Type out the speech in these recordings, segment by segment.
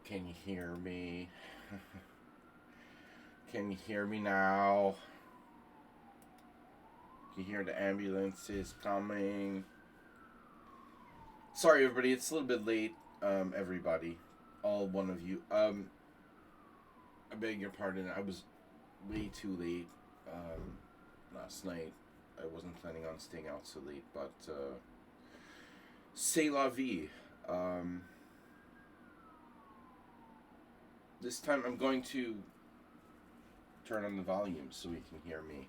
Can you hear me? Can you hear me now? Can you hear the ambulances coming? Sorry, everybody. It's a little bit late. Everybody, all one of you. I beg your pardon. I was way too late. Last night. I wasn't planning on staying out so late, but c'est la vie. This time I'm going to turn on the volume so we can hear me.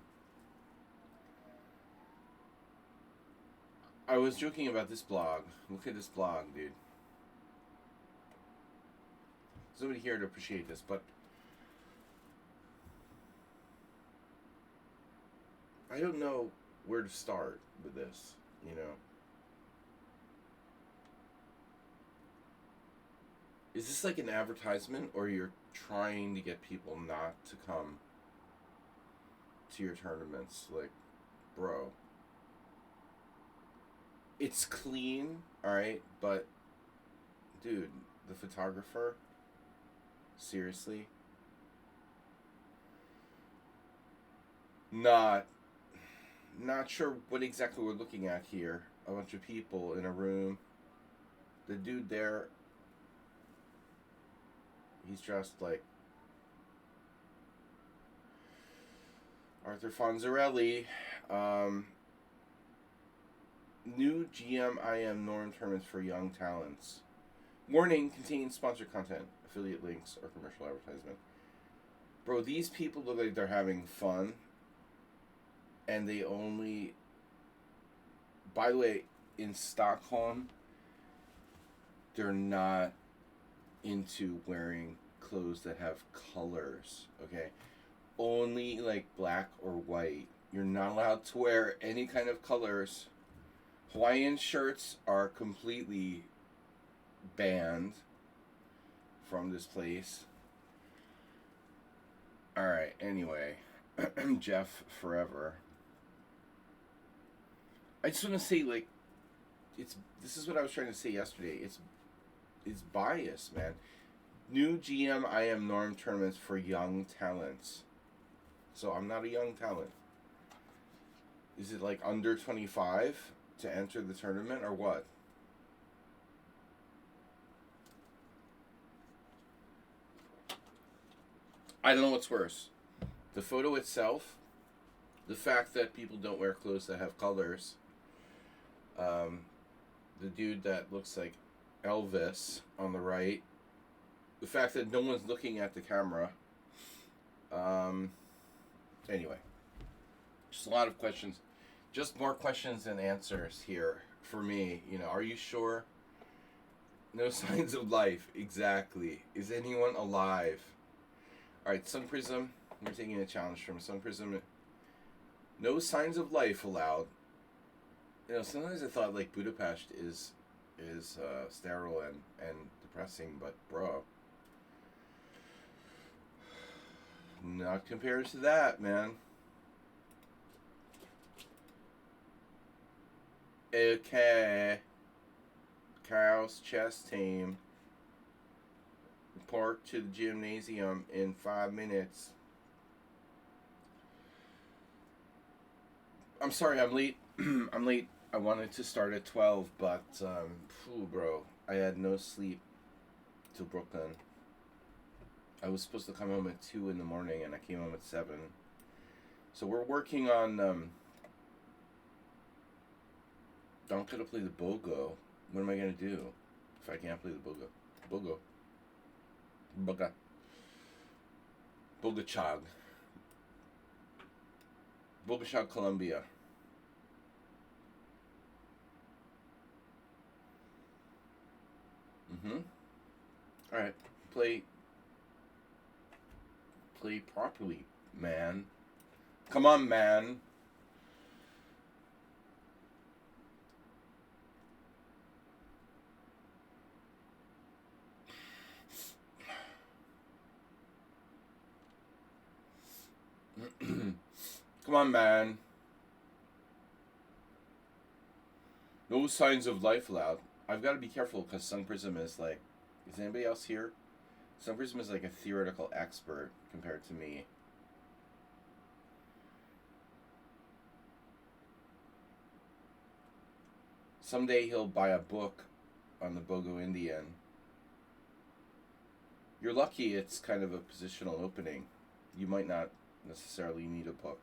I was joking about this blog. Look at this blog, dude. There's nobody here to appreciate this, but I don't know where to start with this, you know. Is this like an advertisement, or you're trying to get people not to come to your tournaments? Like, bro. It's clean, alright, but dude, the photographer, seriously? Not sure what exactly we're looking at here. A bunch of people in a room. The dude there, he's dressed like Arthur Fonzarelli. New GMIM norm tournaments for young talents. Warning, contains sponsored content, affiliate links, or commercial advertisement. Bro, these people look like they're having fun. And they only... By the way, in Stockholm, they're not into wearing clothes that have colors, okay? Only, like, black or white. You're not allowed to wear any kind of colors. Hawaiian shirts are completely banned from this place. Alright, anyway. Jeff forever. I just want to say, like, this is what I was trying to say yesterday. It's biased, man. New GMIM norm tournaments for young talents. So I'm not a young talent. Is it like under 25 to enter the tournament, or what? I don't know what's worse. The photo itself, the fact that people don't wear clothes that have colors, the dude that looks like Elvis on the right, the fact that no one's looking at the camera. Anyway, just a lot of questions. Just more questions than answers here for me. You know, are you sure? No signs of life. Exactly. Is anyone alive? Alright, Sun Prism. We're taking a challenge from Sun Prism. No signs of life allowed. You know, sometimes I thought, like, Budapest is sterile and depressing, but, bro. Not compared to that, man. Okay. Kyle's chess team. Report to the gymnasium in 5 minutes. I'm sorry, I'm late. I'm late. I wanted to start at 12, but, bro, I had no sleep till Brooklyn. I was supposed to come home at 2 in the morning, and I came home at 7. So we're working on, I'm gonna play the Bogo. What am I gonna do if I can't play the Bogo? Boga. Bogachag. Bogachag, Colombia. Alright. Play properly, man. Come on, man. Come on, man. No signs of life allowed. I've got to be careful because Sun Prism is like, is anybody else here? Some Prism is like a theoretical expert compared to me. Someday he'll buy a book on the Bogo Indian. You're lucky it's kind of a positional opening. You might not necessarily need a book.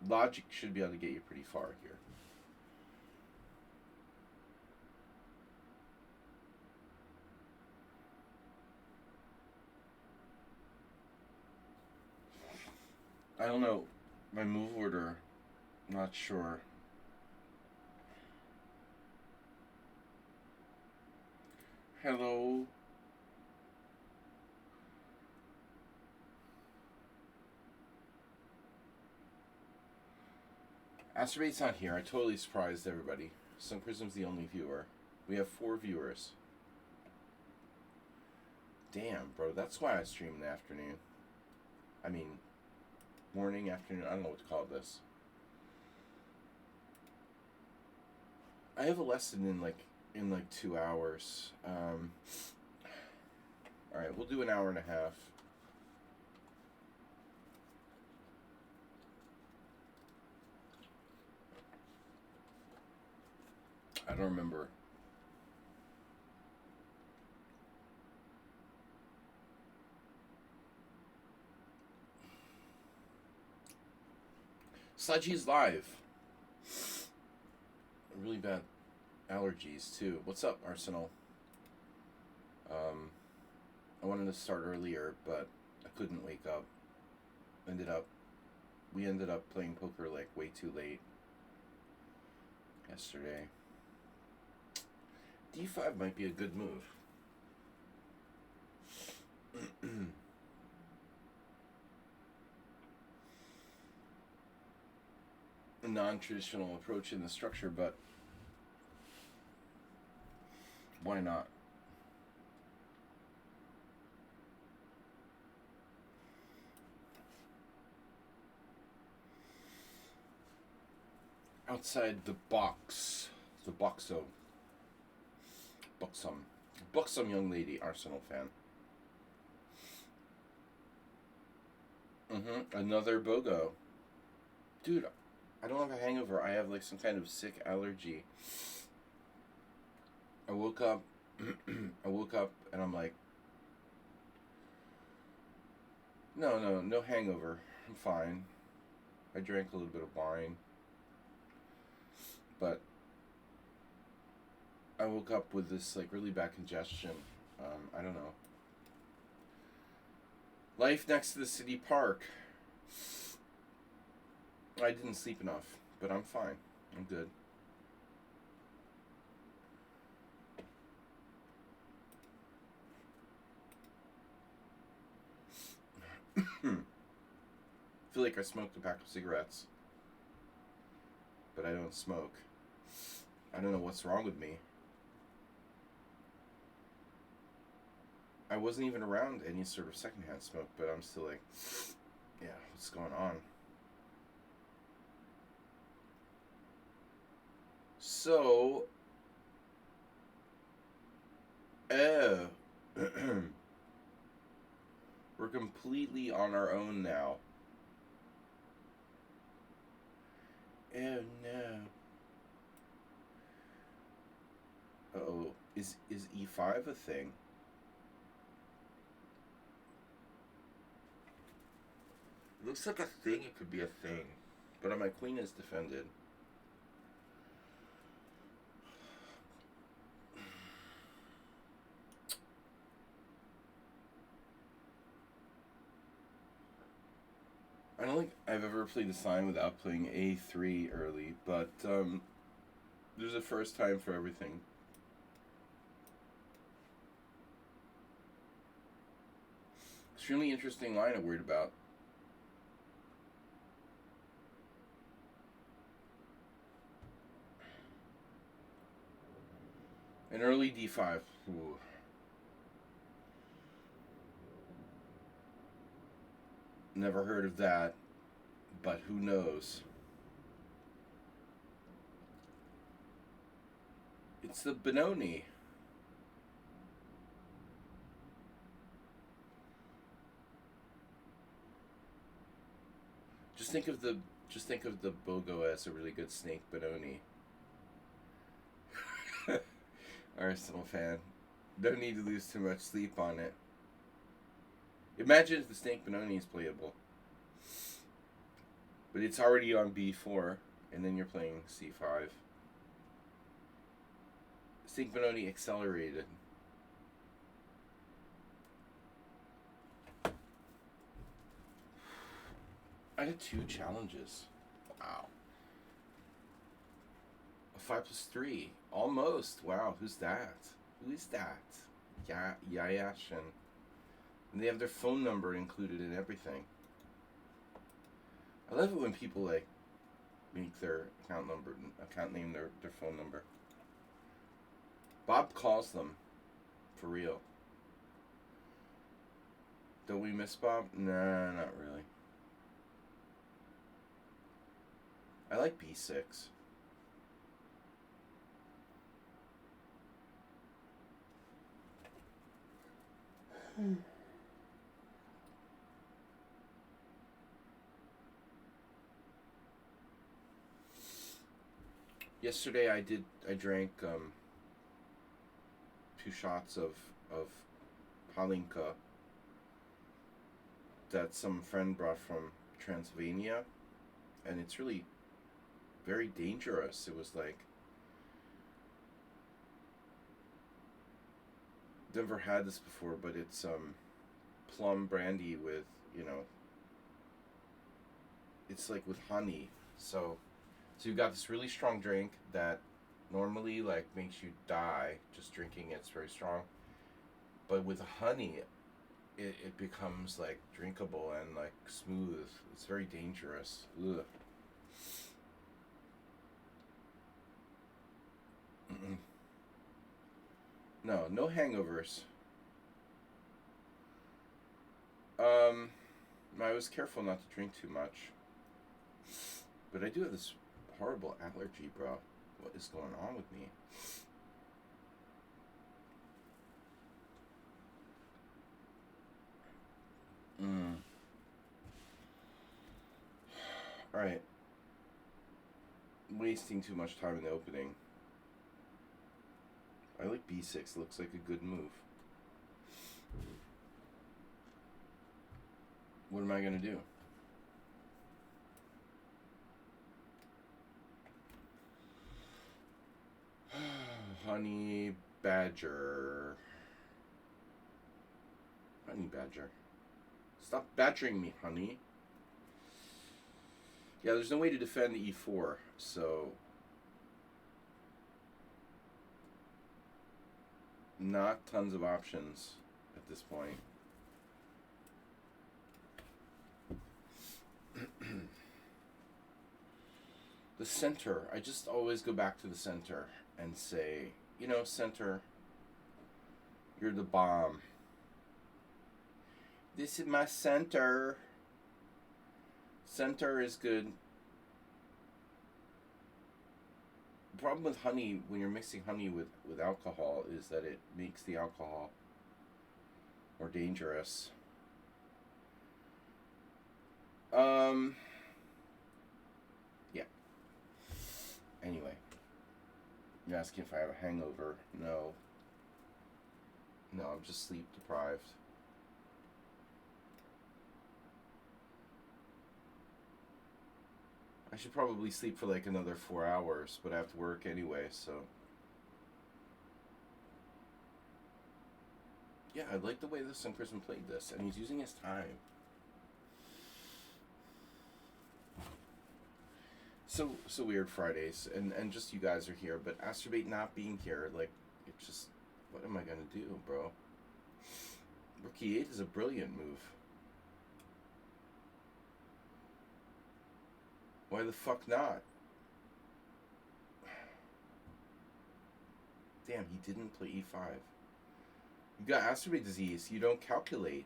Logic should be able to get you pretty far here. I don't know. My move order, not sure. Hello. Astrobate's not here. I totally surprised everybody. Sun Prism's the only viewer. We have 4 viewers. Damn, bro. That's why I stream in the afternoon. I mean, morning, afternoon. I don't know what to call this. I have a lesson in like 2 hours. Alright, we'll do an hour and a half. I don't remember. Sludgy's live. Really bad allergies too. What's up, Arsenal? I wanted to start earlier, but I couldn't wake up. We ended up playing poker like way too late yesterday. D5 might be a good move. A non-traditional approach in the structure, but why not? Outside the box. The buxom young lady, Arsenal fan. Another BOGO. Dude, I don't have a hangover. I have like some kind of sick allergy. I woke up and I'm like, no hangover. I'm fine. I drank a little bit of wine. But I woke up with this like really bad congestion. I don't know. Life next to the city park. I didn't sleep enough, but I'm fine. I'm good. I feel like I smoked a pack of cigarettes, but I don't smoke. I don't know what's wrong with me. I wasn't even around any sort of secondhand smoke, but I'm still like, yeah, what's going on? So, we're completely on our own now. Oh no. Uh-oh. Is E5 a thing? It looks like a thing, it could be a thing. But my queen is defended. I don't think I've ever played the sign without playing A3 early, but there's a first time for everything. Extremely interesting line I'm worried about. An early D5. Ooh. Never heard of that, but who knows? It's the Benoni. Just think of the Bogo as a really good snake Benoni. Arsenal fan. Don't need to lose too much sleep on it. Imagine if the snake Benoni is playable. But it's already on b4, and then you're playing c5. Snake Benoni accelerated. I got 2 challenges. Wow. A 5+3. Almost. Wow, who's that? Who is that? Yayashin. And they have their phone number included in everything. I love it when people like make their account name their phone number. Bob calls them. For real. Don't we miss Bob? Nah, not really. I like b6. Yesterday I drank 2 shots of Palinka that some friend brought from Transylvania, and it's really very dangerous. It was like, never had this before, but it's plum brandy with, it's like with honey. So you've got this really strong drink that normally like makes you die just drinking it. It's very strong, but with honey it becomes like drinkable and like smooth. It's very dangerous. Ugh. No hangovers. I was careful not to drink too much, but I do have this horrible allergy, bro. What is going on with me? Alright. Wasting too much time in the opening. I like b6. Looks like a good move. What am I going to do? Honey badger. Honey badger. Stop badgering me, honey. Yeah, there's no way to defend e4, so not tons of options at this point. The center. I just always go back to the center and say, center, you're the bomb. This is my center. Center is good. The problem with honey, when you're mixing honey with alcohol, is that it makes the alcohol more dangerous. Yeah. Anyway. You're asking if I have a hangover. No. No, I'm just sleep deprived. I should probably sleep for like another 4 hours, but I have to work anyway, so. Yeah, I like the way this Sun Chrisman played this, and he's using his time. So weird Fridays, and just you guys are here, but Astrobate not being here, like, it's just, what am I gonna do, bro? Rook e8 is a brilliant move. Why the fuck not? Damn, he didn't play e5. You got Astrobate disease, you don't calculate.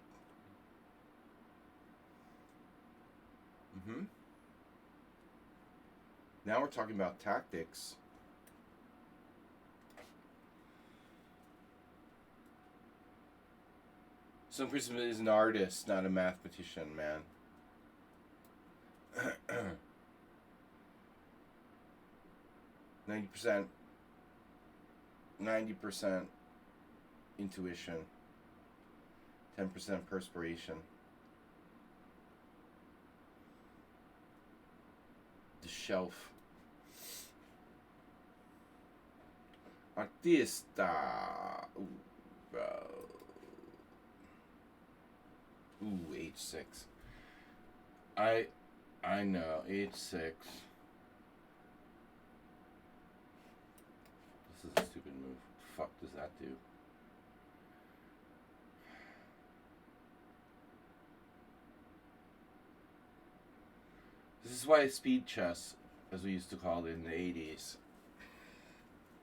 Now we're talking about tactics. Sun Chrisman is an artist, not a mathematician, man. 90%. 90% intuition. 10% perspiration. The shelf. Artista. Ooh, bro. Ooh, H6. I know, H6. This is a stupid move. What the fuck does that do? This is why speed chess, as we used to call it in the 80s,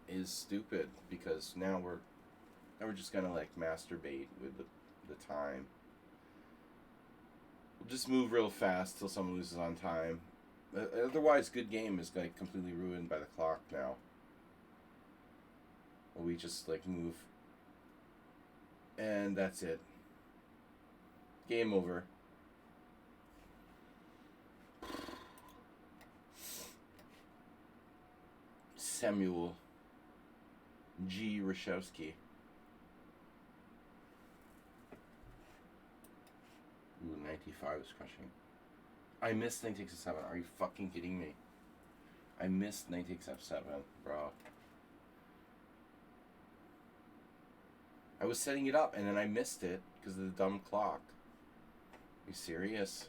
is stupid, because now we're just gonna like masturbate with the time. We'll just move real fast till someone loses on time. Otherwise, good game is like completely ruined by the clock now. Or we just like move, and that's it. Game over. Samuel G. Rashevsky. Ooh, 95 is crushing. I missed knight takes a 7. Are you fucking kidding me? I missed knight takes f7, bro. I was setting it up and then I missed it because of the dumb clock. Are you serious?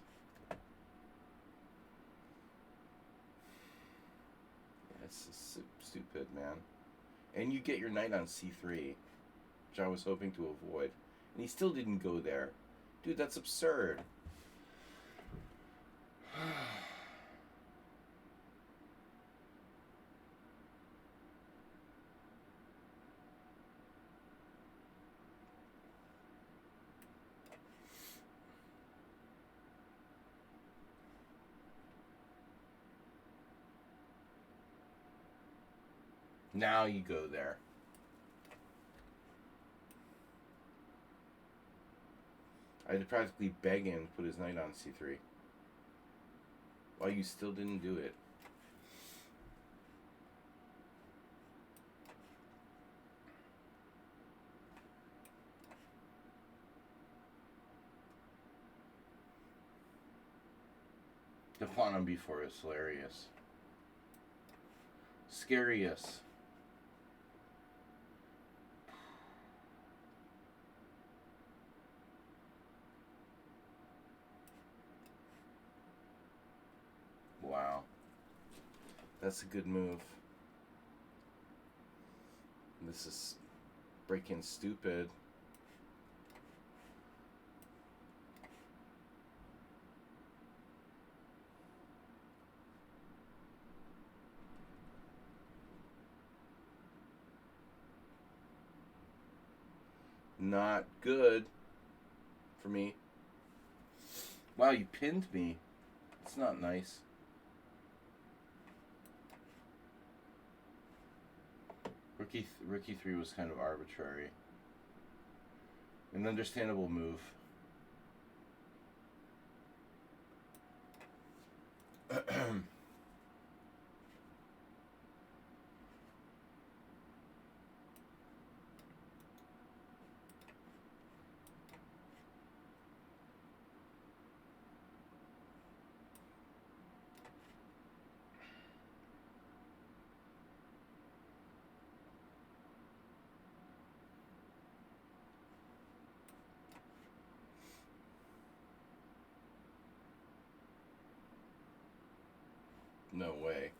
It's stupid, man. And you get your knight on c3, which I was hoping to avoid. And he still didn't go there. Dude, that's absurd. Now you go there. I had to practically beg him to put his knight on c3. Why you still didn't do it? The pawn on b4 is hilarious. Scariest. Wow. That's a good move. This is freaking stupid. Not good for me. Wow, you pinned me. It's not nice. Rookie 3 was kind of arbitrary. An understandable move. No way.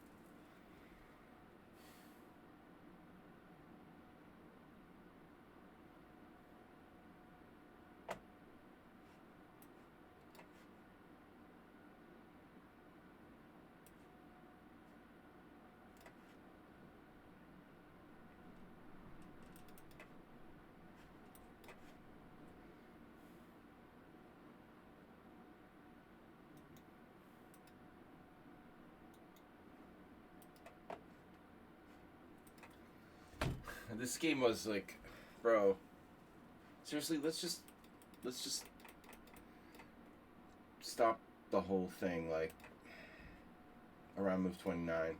This game was like, bro, seriously, let's just stop the whole thing. Like, around move 29.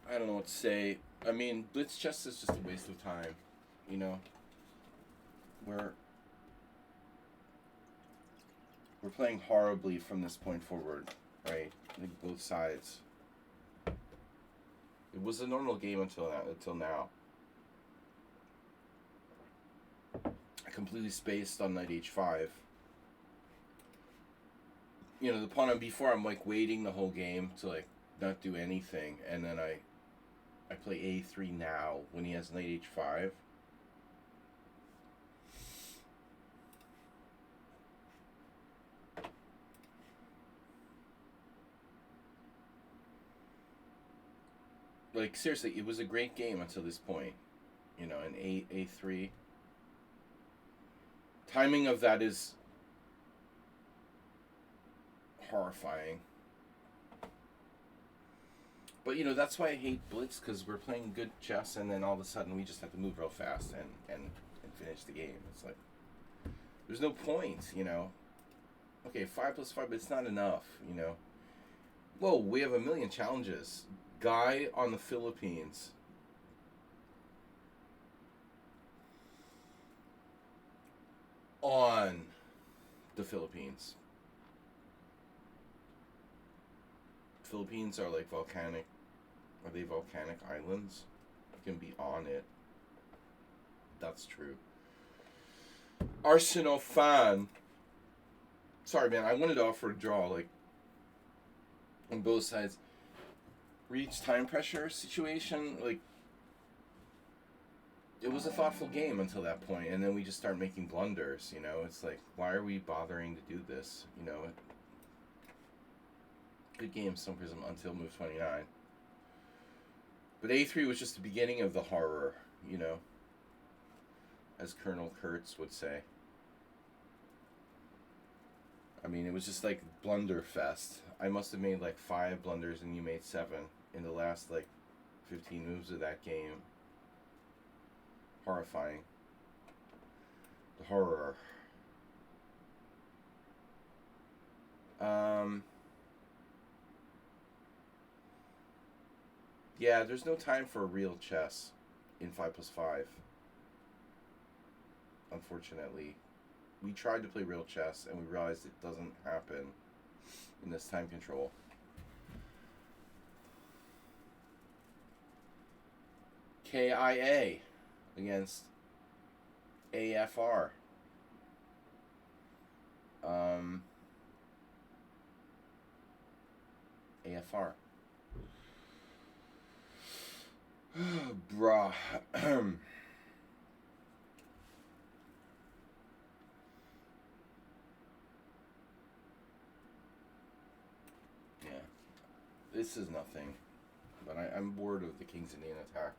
I don't know what to say. I mean, Blitz chess is just a waste of time, you know. We're playing horribly from this point forward, right? Like both sides. It was a normal game until now. I completely spaced on knight h5. You know, the pawn on b4, I'm like waiting the whole game to like not do anything, and then I play a3 now when he has knight h5. Like seriously, it was a great game until this point. You know, an a3. Timing of that is horrifying. But, you know, that's why I hate Blitz, because we're playing good chess, and then all of a sudden we just have to move real fast and finish the game. It's like, there's no point, you know. Okay, 5 + 5, but it's not enough, you know. Whoa, we have 1,000,000 challenges. Guy on the Philippines. On the Philippines. Philippines are like volcanic. Are they volcanic islands? You can be on it. That's true. Arsenal fan. Sorry, man. I wanted to offer a draw, like, on both sides. Reach time pressure situation, like, it was a thoughtful game until that point, and then we just start making blunders, you know? It's like, why are we bothering to do this, you know? Good game, Stone Prism, until move 29. But a3 was just the beginning of the horror, you know? As Colonel Kurtz would say. I mean, it was just like blunder fest. I must have made like 5 blunders and you made 7 in the last like 15 moves of that game. Horrifying. The horror. Yeah, there's no time for real chess in 5 + 5. Unfortunately. We tried to play real chess and we realized it doesn't happen in this time control. KIA against AFR. AFR. Bruh. Yeah. This is nothing. But I'm bored of the King's Indian attack.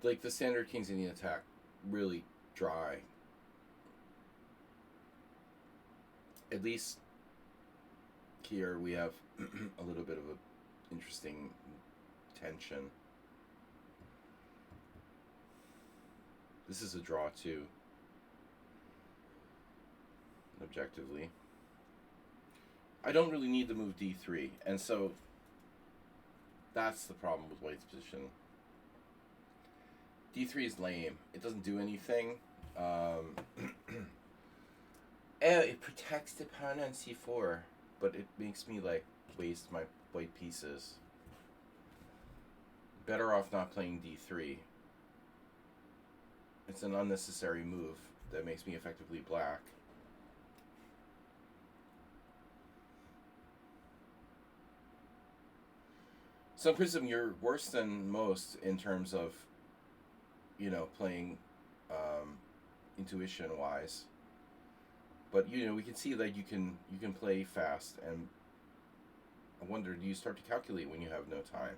Like, the standard King's Indian attack, really dry. At least here we have a little bit of a interesting tension. This is a draw too, objectively. I don't really need to move d3, and so that's the problem with White's position. d3 is lame. It doesn't do anything. It protects the pawn on c4, but it makes me like waste my white pieces. Better off not playing d3. It's an unnecessary move that makes me effectively black. So Prism, you're worse than most in terms of, you know, playing intuition wise. But you know, we can see that you can play fast, and I wonder, do you start to calculate when you have no time?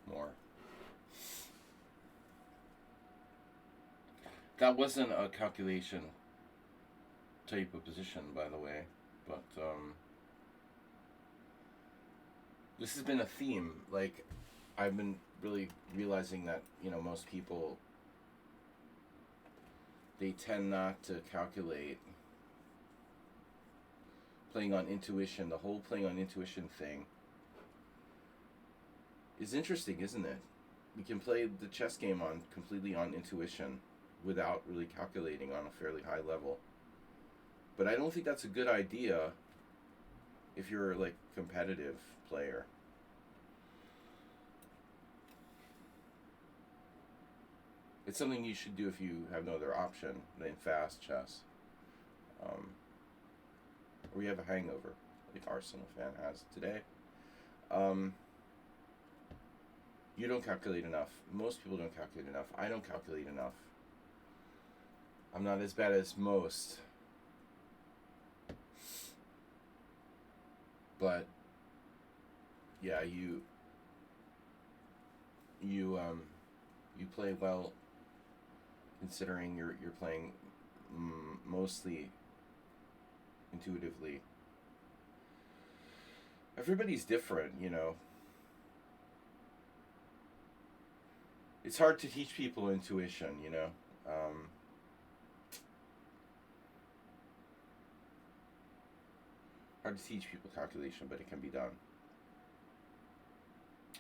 More. That wasn't a calculation type of position, by the way, but this has been a theme. Like, I've been really realizing that, you know, most people, they tend not to calculate. Playing on intuition, the whole playing on intuition thing is interesting, isn't it? We can play the chess game on completely on intuition without really calculating on a fairly high level. But I don't think that's a good idea if you're like a competitive player. It's something you should do if you have no other option than fast chess. Or you have a hangover, like Arsenal fan has today. You don't calculate enough. Most people don't calculate enough. I don't calculate enough. I'm not as bad as most. But yeah, you play well, considering you're playing mostly intuitively. Everybody's different, you know. It's hard to teach people intuition, you know. Hard to teach people calculation, but it can be done.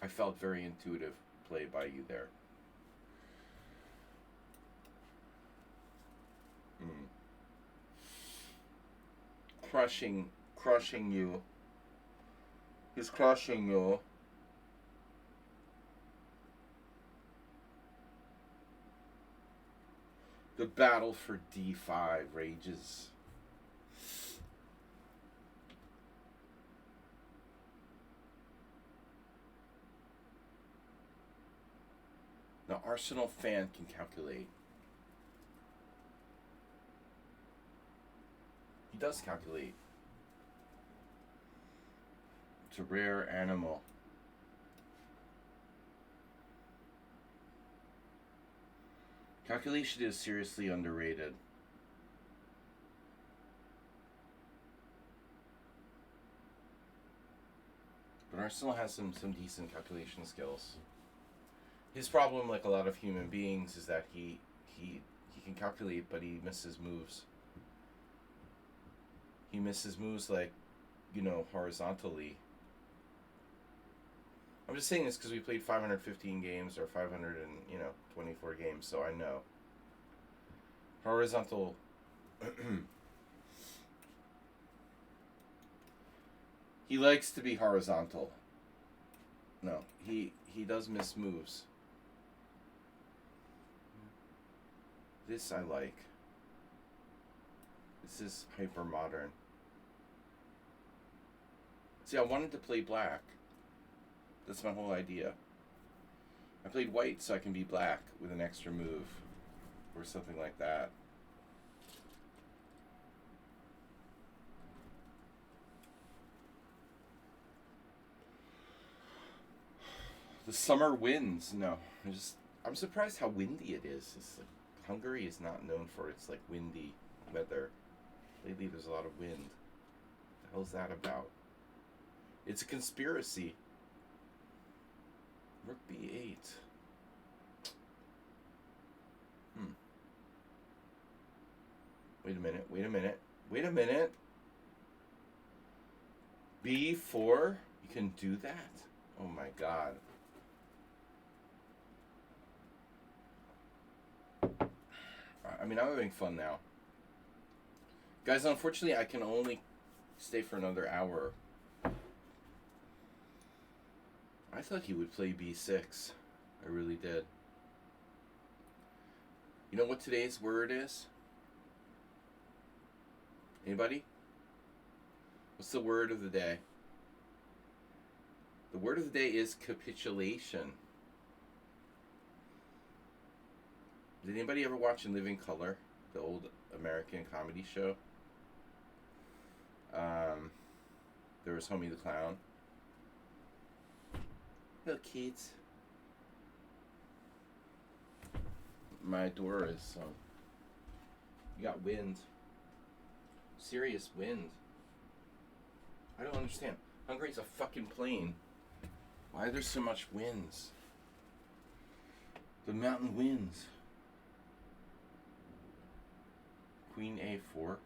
I felt very intuitive play by you there. Crushing you. He's crushing you. The battle for D5 rages. Now, Arsenal fan can calculate. He does calculate. It's a rare animal. Calculation is seriously underrated. But Arsenal has some decent calculation skills. His problem, like a lot of human beings, is that he can calculate, but he misses moves. He misses moves like, you know, horizontally. I'm just saying this because we played 515 games or 524 games, so I know. Horizontal. He likes to be horizontal. No, he does miss moves. This I like. This is hyper modern. See, I wanted to play black. That's my whole idea. I played white so I can be black with an extra move. Or something like that. The summer winds. No. I'm surprised how windy it is. It's like, Hungary is not known for its like windy weather. Lately there's a lot of wind. What the hell's that about? It's a conspiracy. Rook b8. Wait a minute. b4? You can do that? Oh my god. I mean, I'm having fun now. Guys, unfortunately, I can only stay for another hour. I thought he would play b6. I really did. You know what today's word is? Anybody? What's the word of the day? The word of the day is capitulation. Did anybody ever watch In Living Color? The old American comedy show? There was Homie the Clown. Hello, kids. My door is You got wind. Serious wind. I don't understand. Hungary's a fucking plane. Why are there so much winds? The mountain winds. Queen A4.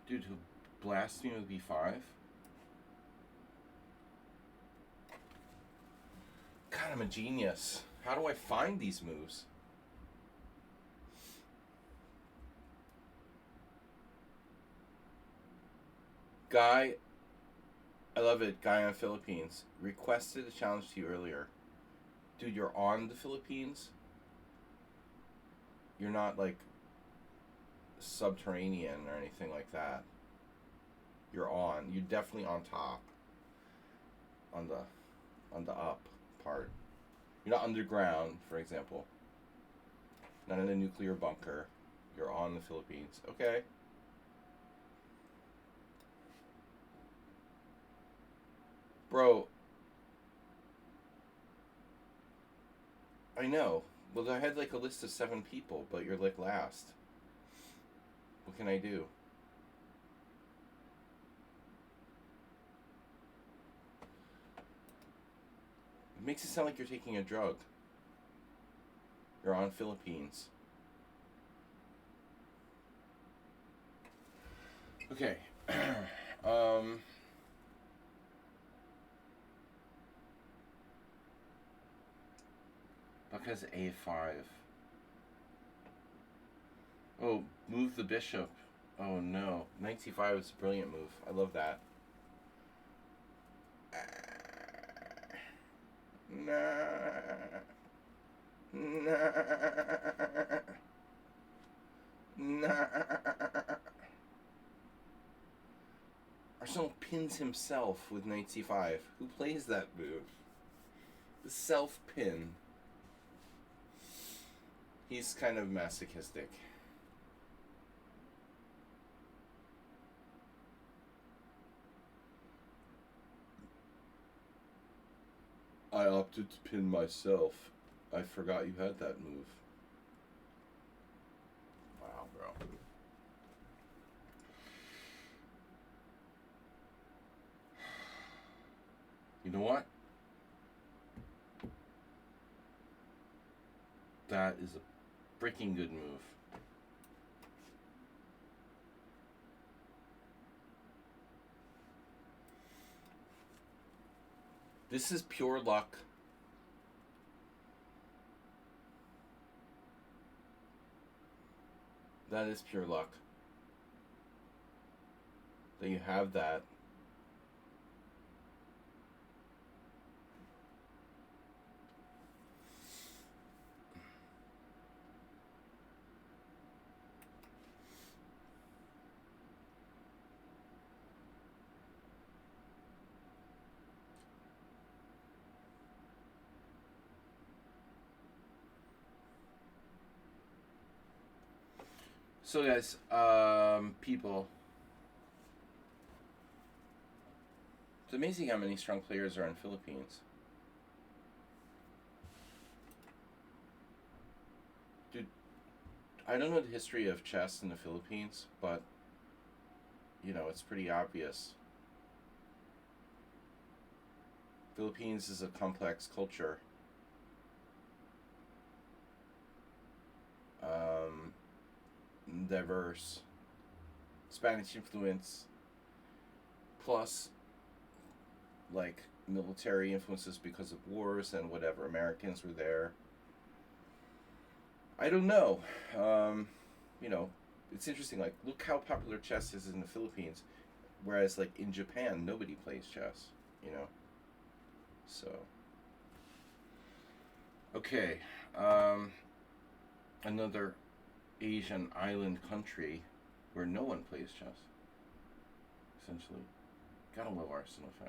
Dude, who blasts me with B5? God, I'm a genius. How do I find these moves? Guy, I love it. Guy on Philippines requested a challenge to you earlier. Dude, you're on the Philippines. You're not like subterranean or anything like that. You're on. You're definitely on top. On the up part. You're not underground, for example. Not in a nuclear bunker. You're on the Philippines. Okay. Bro, I know. Well, I had like a list of 7 people, but you're like last. What can I do? It makes it sound like you're taking a drug. You're on Philippines. Okay. Because A5. Oh, move the bishop. Oh no. Knight C5 is a brilliant move. I love that. Arsenal pins himself with Knight C5. Who plays that move? The self-pin. He's kind of masochistic. I opted to pin myself. I forgot you had that move. Wow, bro. You know what? That is a freaking good move. This is pure luck. That is pure luck. That you have that. So guys, people, it's amazing how many strong players are in Philippines. Dude, I don't know the history of chess in the Philippines, but, you know, it's pretty obvious. Philippines is a complex culture. Diverse. Spanish influence. Plus, like, military influences because of wars and whatever. Americans were there. I don't know. You know, it's interesting. Like, look how popular chess is in the Philippines. Whereas, like, in Japan, nobody plays chess. You know? So. Okay. Another Asian island country where no one plays chess. Essentially. Gotta love Arsenal fan.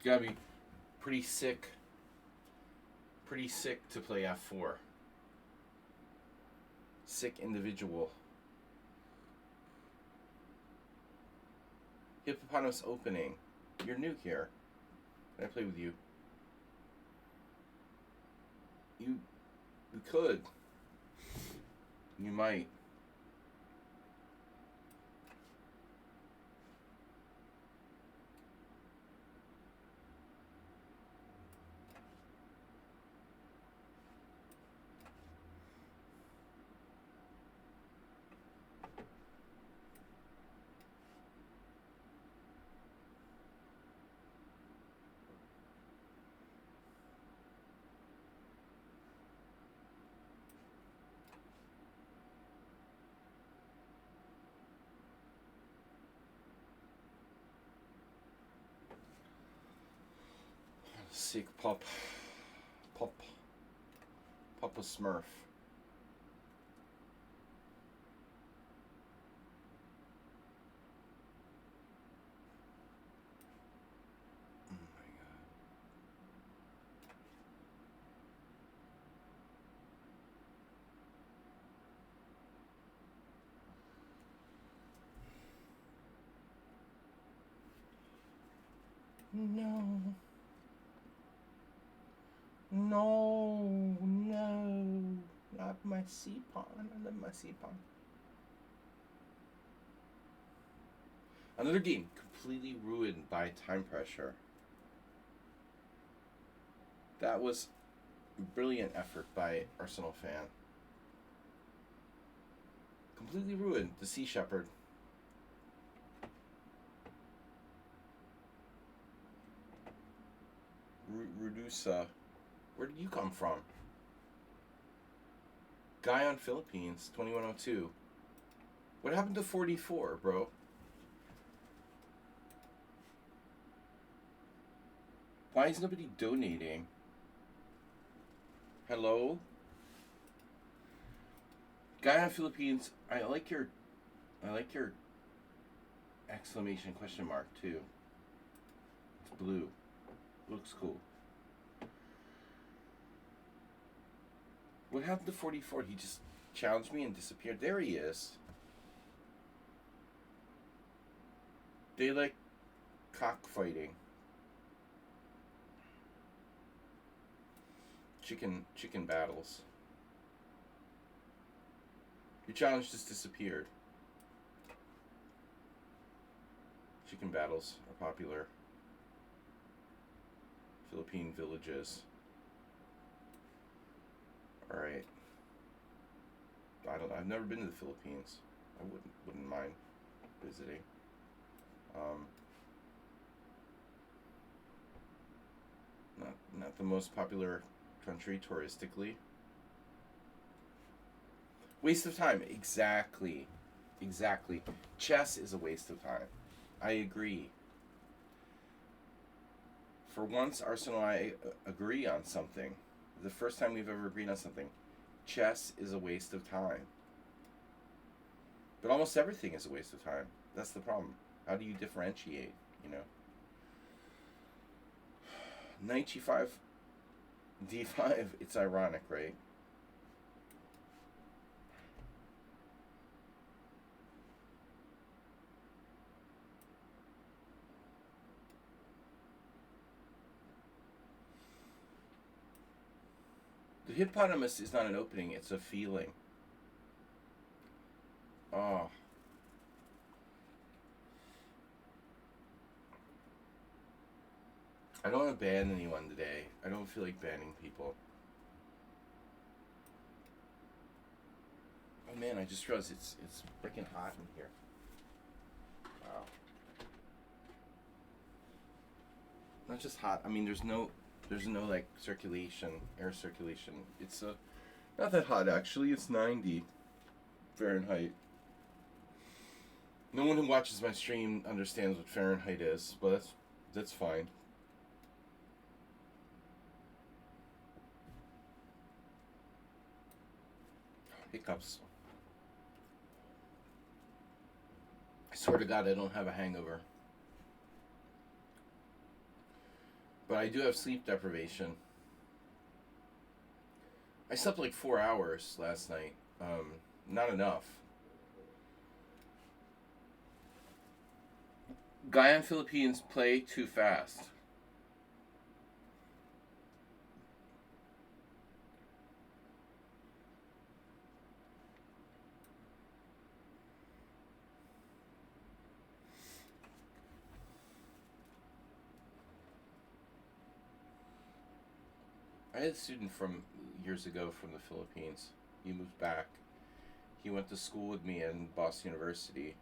You gotta be pretty sick to play f4. Sick individual. Hippopotamus opening. You're new here. Can I play with you? You could. You might. Sick Papa Smurf. Oh my god. No. No, not my sea pawn. I love my sea pawn. Another game completely ruined by time pressure. That was a brilliant effort by Arsenal fan. Completely ruined. The Sea Shepherd. Rudusa. Where did you come from? Guy on Philippines, 2102. What happened to 44, bro? Why is nobody donating? Hello? Guy on Philippines, I like your exclamation question mark too. It's blue. Looks cool. What happened to 44? He just challenged me and disappeared. There he is. They like cockfighting. Chicken battles. Your challenge just disappeared. Chicken battles are popular. Philippine villages. Alright. I've never been to the Philippines. I wouldn't mind visiting. Not the most popular country touristically. Waste of time. Exactly. Chess is a waste of time. I agree. For once, Arsenal and I agree on something. The first time we've ever agreed on something. Chess is a waste of time. But almost everything is a waste of time. That's the problem. How do you differentiate, you know? Knight g5, d5, it's ironic, right? The hippopotamus is not an opening, it's a feeling. Oh. I don't want to ban anyone today. I don't feel like banning people. Oh man, I just realized it's freaking hot in here. Wow. Not just hot. I mean, there's no like circulation, air circulation. It's not that hot actually. It's 90 Fahrenheit. No one who watches my stream understands what Fahrenheit is, but that's fine. Hiccups. I swear to God, I don't have a hangover. But I do have sleep deprivation. I slept like 4 hours last night. Not enough. Guyana Philippines play too fast. I had a student from years ago from the Philippines. He moved back. He went to school with me in Boston University.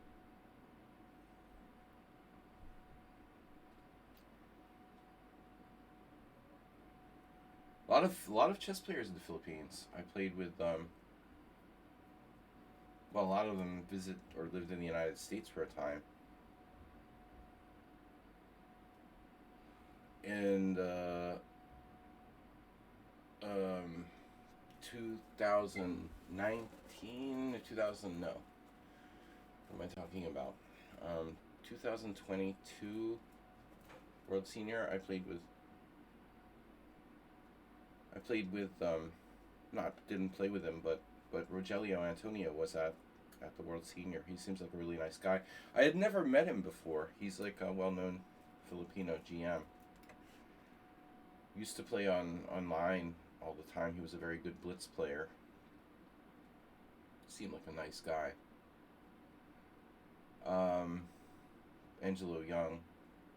A lot of chess players in the Philippines. I played with well, a lot of them visit or lived in the United States for a time. And um 2019 or 2000, no. What am I talking about? 2022 World Senior. I played with not didn't play with him, but Rogelio Antonio was at the World Senior. He seems like a really nice guy. I had never met him before. He's like a well-known Filipino GM. Used to play online all the time. He was a very good Blitz player. Seemed like a nice guy. Um, Angelo Young.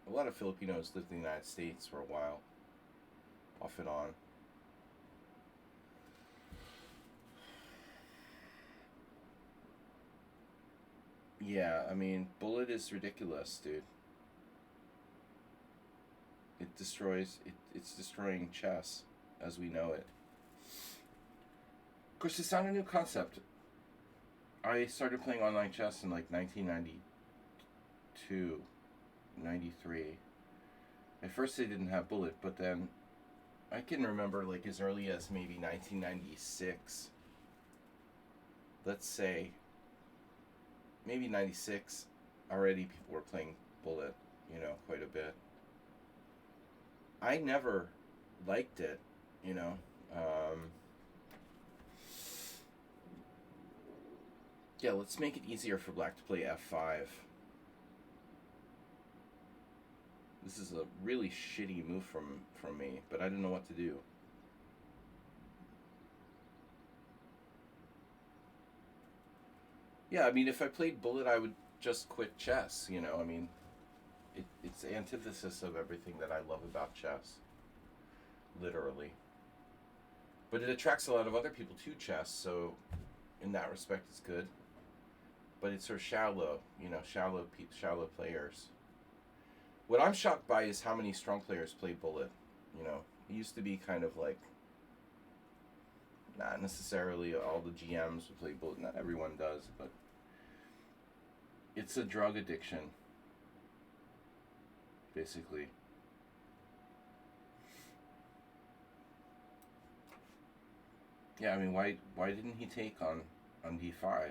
A lot of Filipinos lived in the United States for a while, off and on. Yeah, I mean, Bullet is ridiculous, dude. It's destroying chess as we know it. Of course, it's not a new concept. I started playing online chess in like 1992, 93. At first, they didn't have Bullet, but then I can remember like as early as maybe 1996. Let's say maybe 96. Already, people were playing Bullet, quite a bit. I never liked it, you know. Um, yeah, let's make it easier for black to play f5. This is a really shitty move from me, but I don't know what to do. Yeah, I mean, if I played Bullet, I would just quit chess, I mean, it's the antithesis of everything that I love about chess, literally. But it attracts a lot of other people to chess, so in that respect, it's good. But it's sort of shallow, shallow players. What I'm shocked by is how many strong players play Bullet. It used to be kind of like not necessarily all the GMs would play Bullet. Not everyone does, but it's a drug addiction, basically. Yeah, I mean, why didn't he take on d5?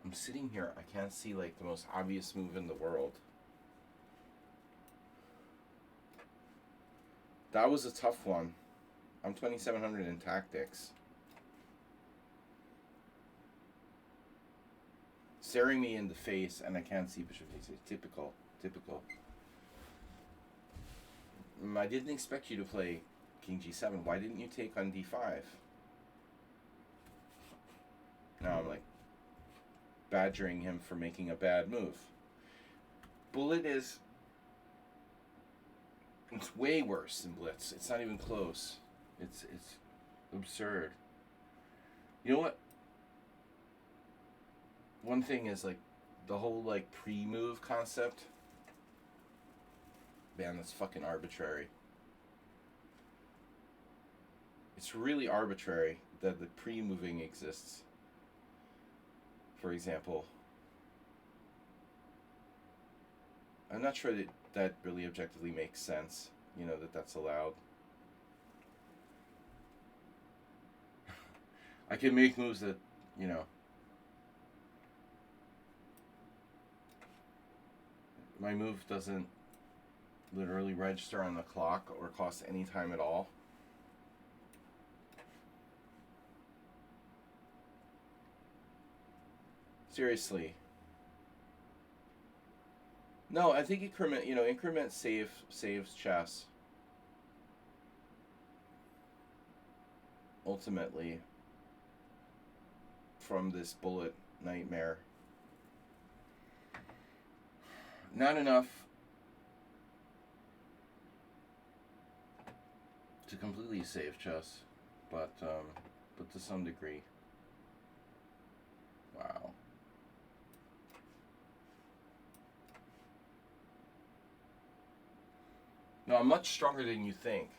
I'm sitting here, I can't see like the most obvious move in the world. That was a tough one. I'm 2700 in tactics. Staring me in the face and I can't see bishop a6. Typical. Typical. I didn't expect you to play king g7. Why didn't you take on d5? Now I'm like badgering him for making a bad move. Bullet is... It's way worse than Blitz. It's not even close. It's absurd. You know what? One thing is like the whole like pre-move concept. Man, that's fucking arbitrary. It's really arbitrary that the pre-moving exists. For example, I'm not sure that that really objectively makes sense, that that's allowed. I can make moves that, my move doesn't literally register on the clock or cost any time at all. Seriously. No, I think increment saves chess. Ultimately, from this bullet nightmare. Not enough to completely save chess, but to some degree. Wow. No, I'm much stronger than you think.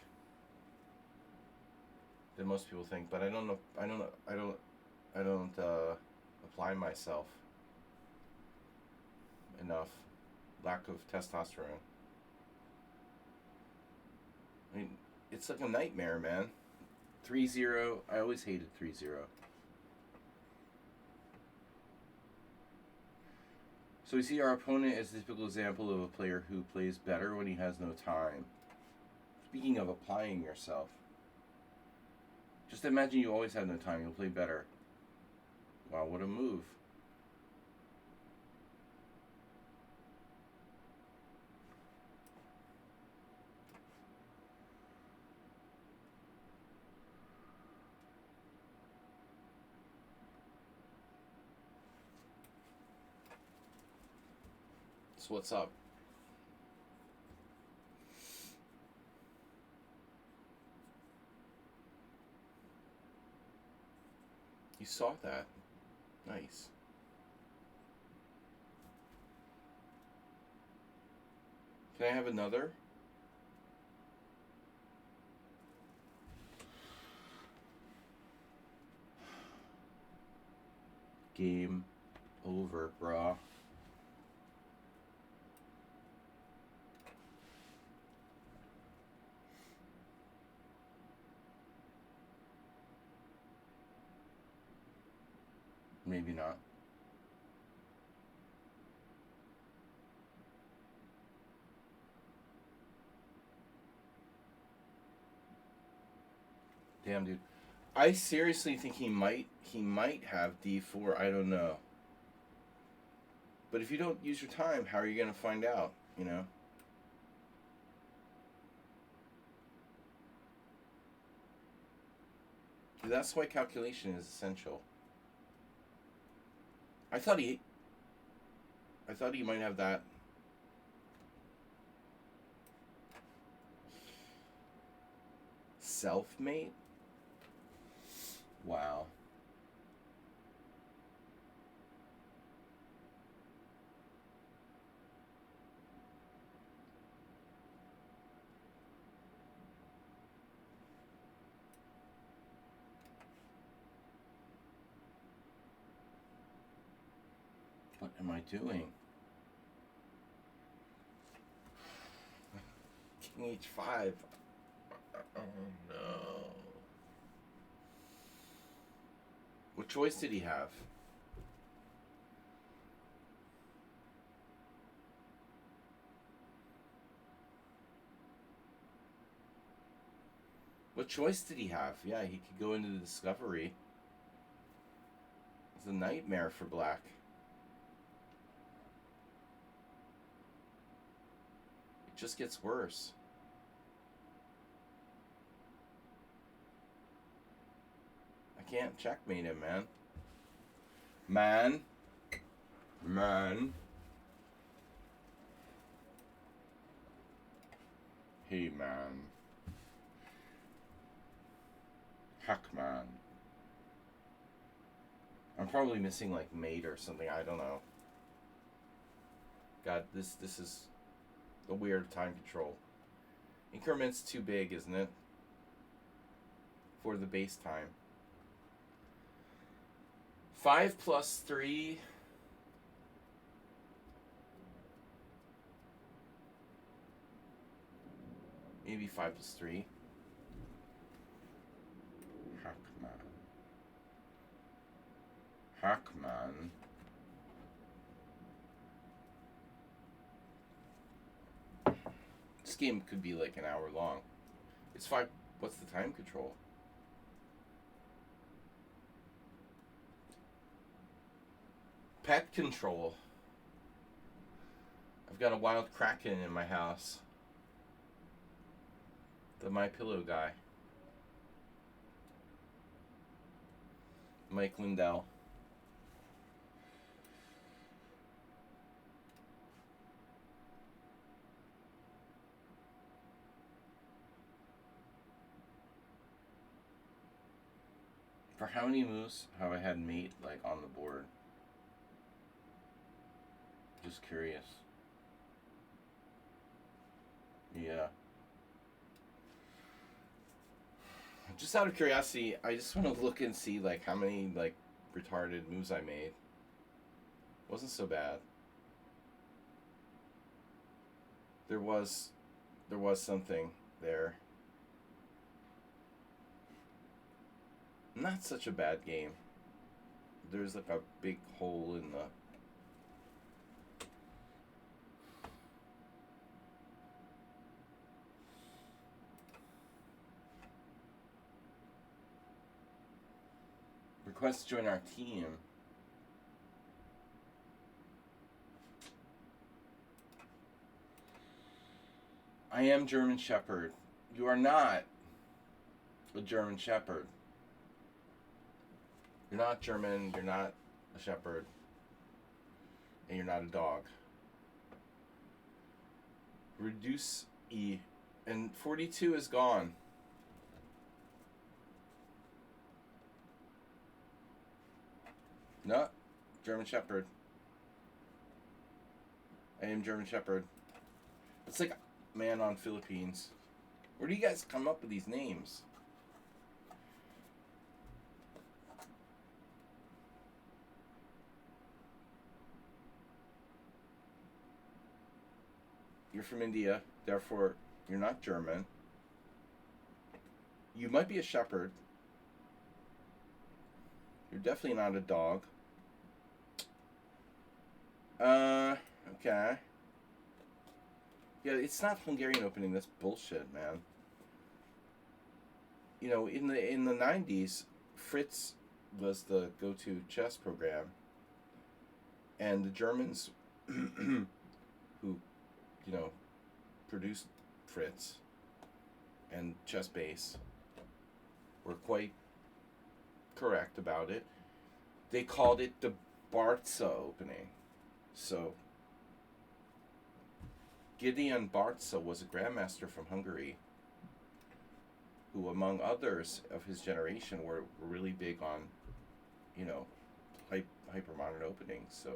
Than most people think, but I don't apply myself enough. Lack of testosterone. I mean, it's like a nightmare, man. 3-0. I always hated 3-0. So we see our opponent as a typical example of a player who plays better when he has no time. Speaking of applying yourself, just imagine you always have no time. You'll play better. Wow, what a move. So what's up? You saw that. Nice. Can I have another? Game over, brah. Maybe not. Damn, dude. I seriously think he might have D4. I don't know. But if you don't use your time, how are you going to find out, you know? That's why calculation is essential. I thought he might have that. Self-mate? Wow. What am I doing? King H5. Oh no. What choice did he have? What choice did he have? Yeah, he could go into the discovery. It's a nightmare for black. It just gets worse. I can't checkmate him, man. Man. Hey, man. Hackman. I'm probably missing like mate or something. I don't know. God, this is a weird time control. Increment's too big, isn't it? For the base time. 5 plus 3. Maybe 5 plus 3. Hackman. This game could be like an hour long. It's 5. What's the time control? Pet control. I've got a wild kraken in my house. The My Pillow guy. Mike Lindell. For how many moves have I had mate like on the board? Just curious. Yeah. Just out of curiosity, I just want to look and see like how many like retarded moves I made. Wasn't so bad. There was something there. Not such a bad game. There's like a big hole in the... Request to join our team. I am German Shepherd. You are not a German Shepherd. You're not German, you're not a shepherd, and you're not a dog. Reduce E. And 42 is gone. No, German Shepherd. I am German Shepherd. It's like man on Philippines. Where do you guys come up with these names? You're from India, therefore you're not German. You might be a shepherd. You're definitely not a dog. Okay. Yeah, it's not Hungarian opening. That's bullshit, man. You know, in the 90s, Fritz was the go-to chess program, and the Germans, who, you know, produced Fritz and Chess Base, were quite correct about it. They called it the Barca opening. So Gideon Barca was a grandmaster from Hungary who, among others of his generation, were really big on, you know, hyper-modern openings. So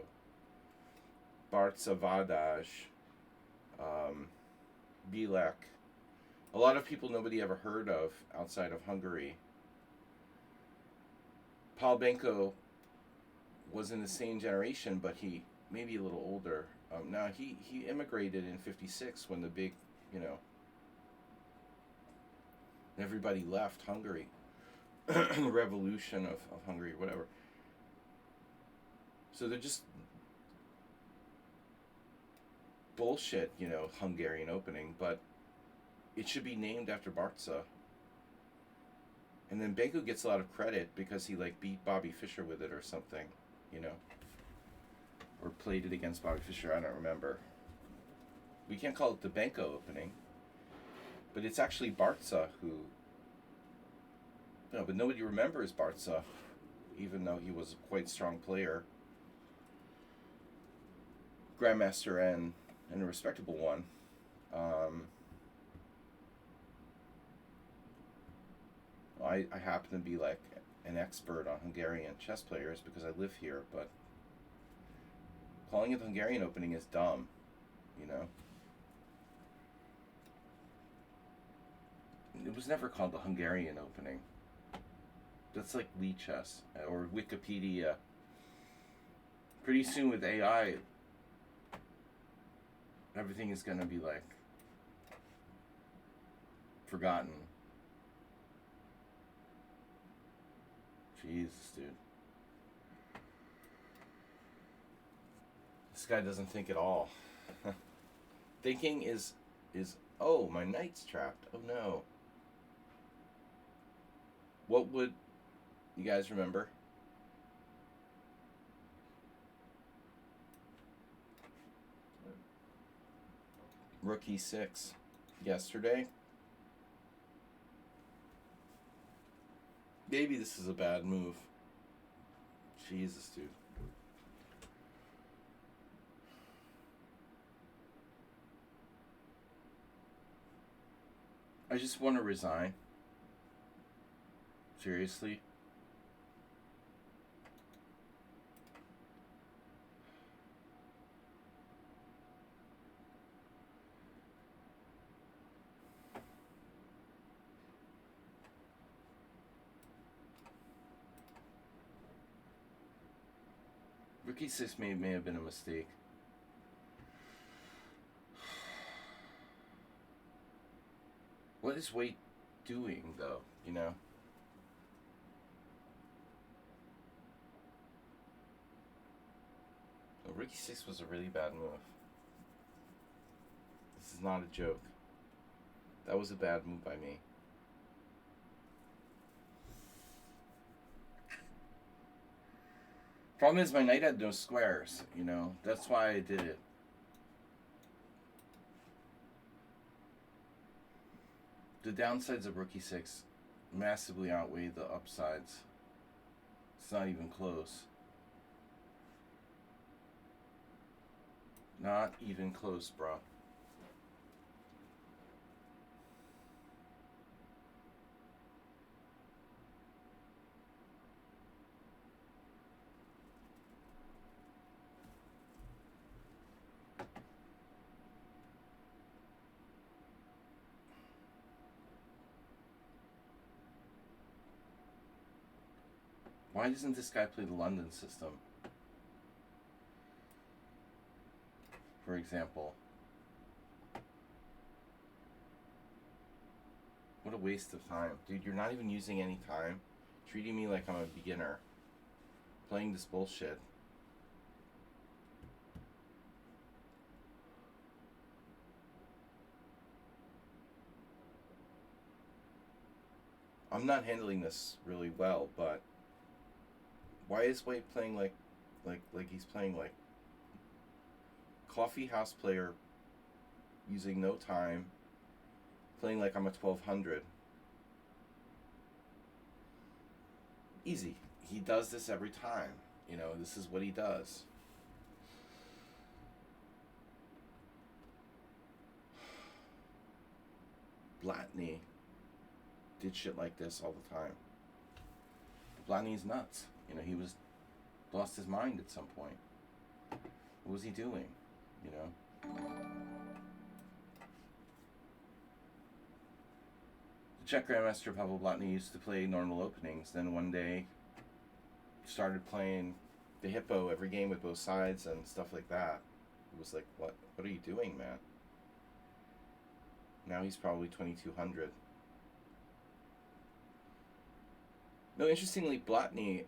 Barca, Vadaj, Bilek, a lot of people nobody ever heard of outside of Hungary. Paul Benko was in the same generation, but he maybe a little older. Now he immigrated in '56 when the big, you know, everybody left Hungary, the revolution of Hungary, whatever. So they're just bullshit, you know, Hungarian opening, but it should be named after Barca. And then Benko gets a lot of credit because he like beat Bobby Fischer with it or something, you know. Or played it against Bobby Fischer, I don't remember. We can't call it the Benko opening. But it's actually Barca who... No, but nobody remembers Barca, even though he was a quite strong player. Grandmaster and a respectable one. I happen to be like an expert on Hungarian chess players because I live here, but calling it the Hungarian opening is dumb, you know. It was never called the Hungarian opening. That's like lichess or Wikipedia. Pretty soon with AI, everything is gonna be like forgotten. Jesus, dude. This guy doesn't think at all. Thinking is Oh, my knight's trapped. Oh no. What would you guys remember? Rook e6 yesterday. Maybe this is a bad move. Jesus, dude. I just want to resign. Seriously. Rook e6 may have been a mistake. What is White doing, though, you know? Oh, Rook e6 was a really bad move. This is not a joke. That was a bad move by me. Problem is, my knight had no squares, you know? That's why I did it. The downsides of Rook e6 massively outweigh the upsides. It's not even close. Not even close, bro. Why doesn't this guy play the London system? For example. What a waste of time. Dude, you're not even using any time. Treating me like I'm a beginner. Playing this bullshit. I'm not handling this really well, but why is White playing like he's playing like coffee house player using no time, playing like I'm a 1200. Easy. He does this every time. You know, this is what he does. Blatney did shit like this all the time. Blatney's nuts. You know, he was lost his mind at some point. What was he doing? You know? The Czech Grandmaster Pavel Blatny used to play normal openings, then one day started playing the hippo every game with both sides and stuff like that. It was like, what are you doing, man? Now he's probably 2200. No, interestingly, Blatny,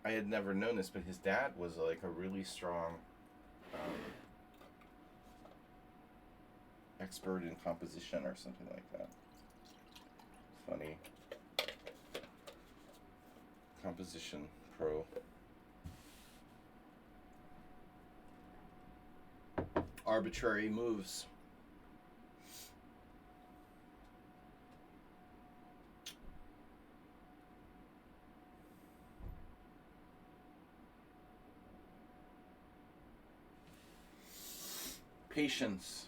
I had never known this, but his dad was like a really strong expert in composition or something like that. Funny. Composition pro. Arbitrary moves. Patience.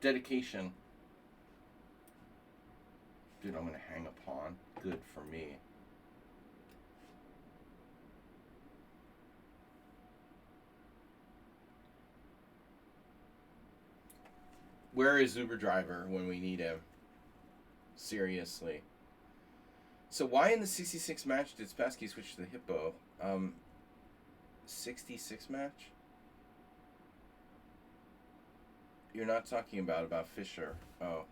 Dedication. Dude, I'm gonna hang a pawn. Good for me. Where is Uber driver when we need him? Seriously. So why in the 66 match did Spassky switch to the hippo? 66 match? You're not talking about Fischer. Oh.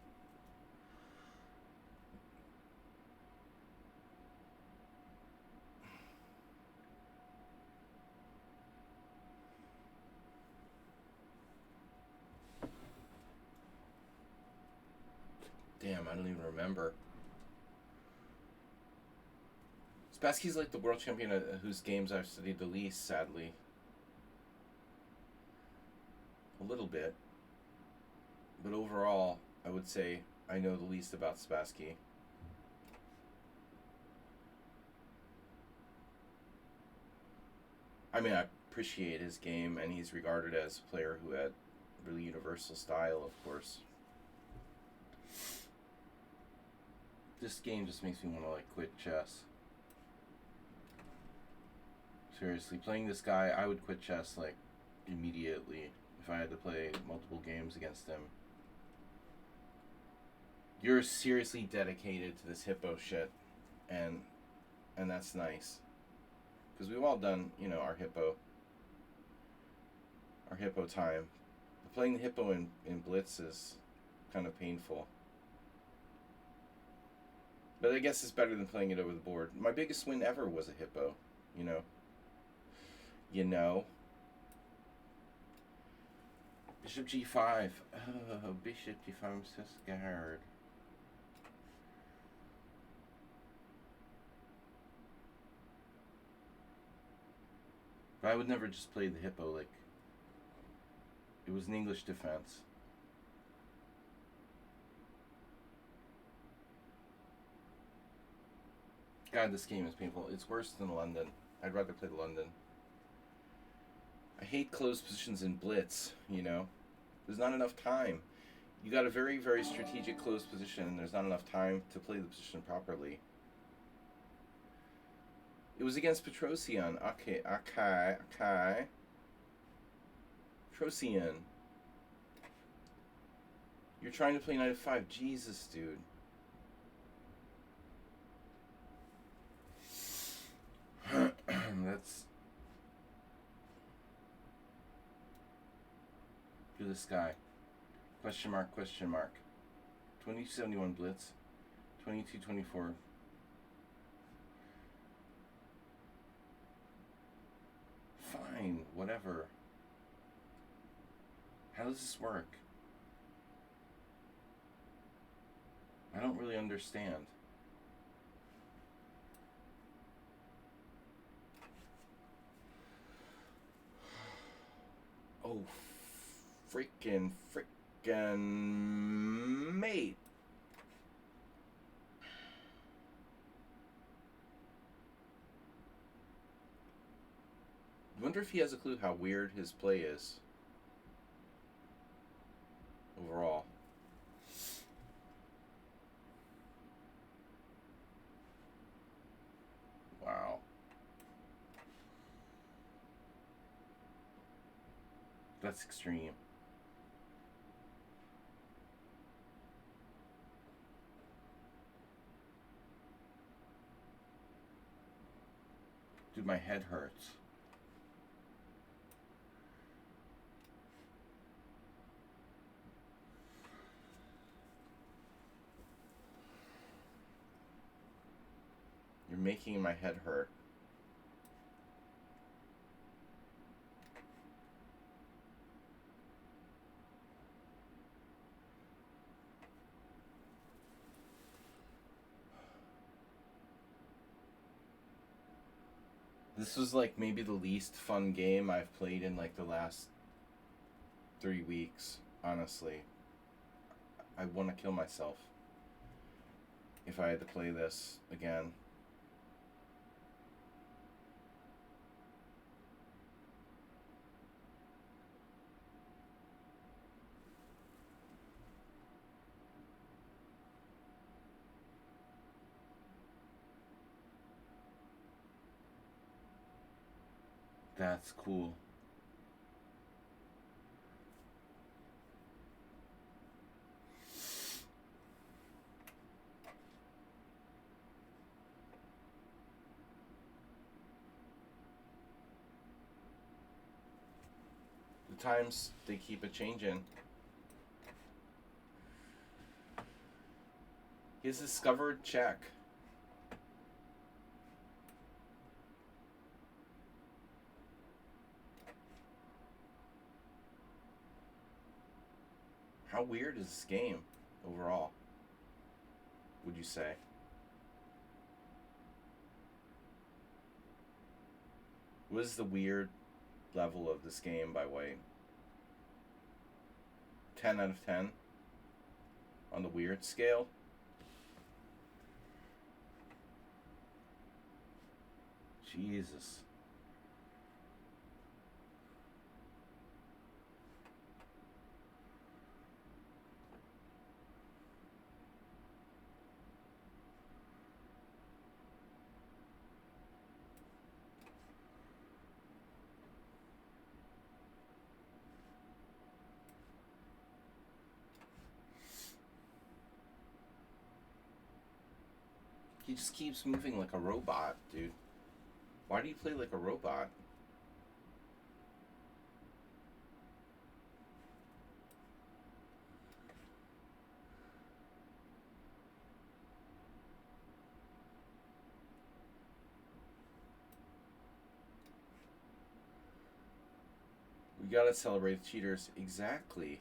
I don't even remember. Spassky's like the world champion whose games I've studied the least, sadly. A little bit. But overall, I would say I know the least about Spassky. I mean, I appreciate his game, and he's regarded as a player who had really universal style, of course. This game just makes me want to, like, quit chess. Seriously, playing this guy, I would quit chess, like, immediately if I had to play multiple games against him. You're seriously dedicated to this hippo shit, and that's nice. Because we've all done, you know, our hippo time. But playing the hippo in Blitz is kind of painful. But I guess it's better than playing it over the board. My biggest win ever was a hippo, you know. Bishop g5. Oh, bishop g5. I'm so scared. But I would never just play the hippo, like, it was an English defense. God, this game is painful. It's worse than London. I'd rather play London. I hate closed positions in Blitz, you know. There's not enough time. You got a very, very strategic closed position, and there's not enough time to play the position properly. It was against Petrosian. Okay. Petrosian. You're trying to play knight f5. Jesus, dude. That's... Do this guy. Question mark, question mark. 2271 Blitz. 2224. Fine, whatever. How does this work? I don't really understand. Oh, freaking mate. I wonder if he has a clue how weird his play is. Overall. Wow. That's extreme. Dude, my head hurts. You're making my head hurt. This was like maybe the least fun game I've played in like the last 3 weeks, honestly. I want to kill myself if I had to play this again. That's cool. The times, they keep it changing. He's discovered check. How weird is this game overall? would you say? What is the weird level of this game by White? 10 out of 10 on the weird scale? Jesus. He just keeps moving like a robot, dude. Why do you play like a robot? We gotta celebrate the cheaters. Exactly.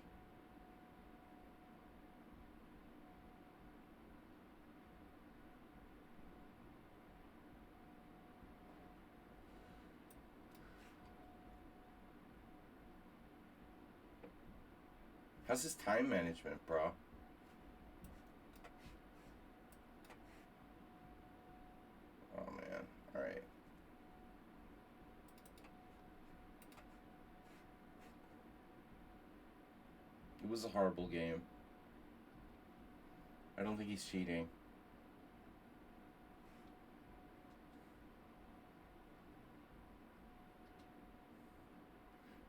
How's his time management, bro? Oh, man. Alright. It was a horrible game. I don't think he's cheating.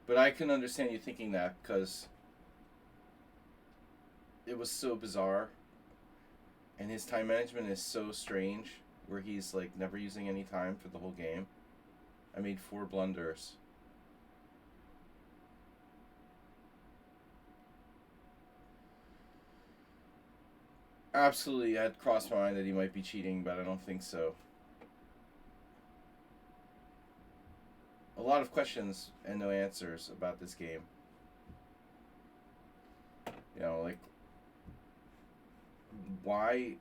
But I can understand you thinking that because it was so bizarre. And his time management is so strange, where he's like never using any time for the whole game. I made 4 blunders. Absolutely, I had crossed my mind that he might be cheating, but I don't think so. A lot of questions and no answers about this game. You know, like, why,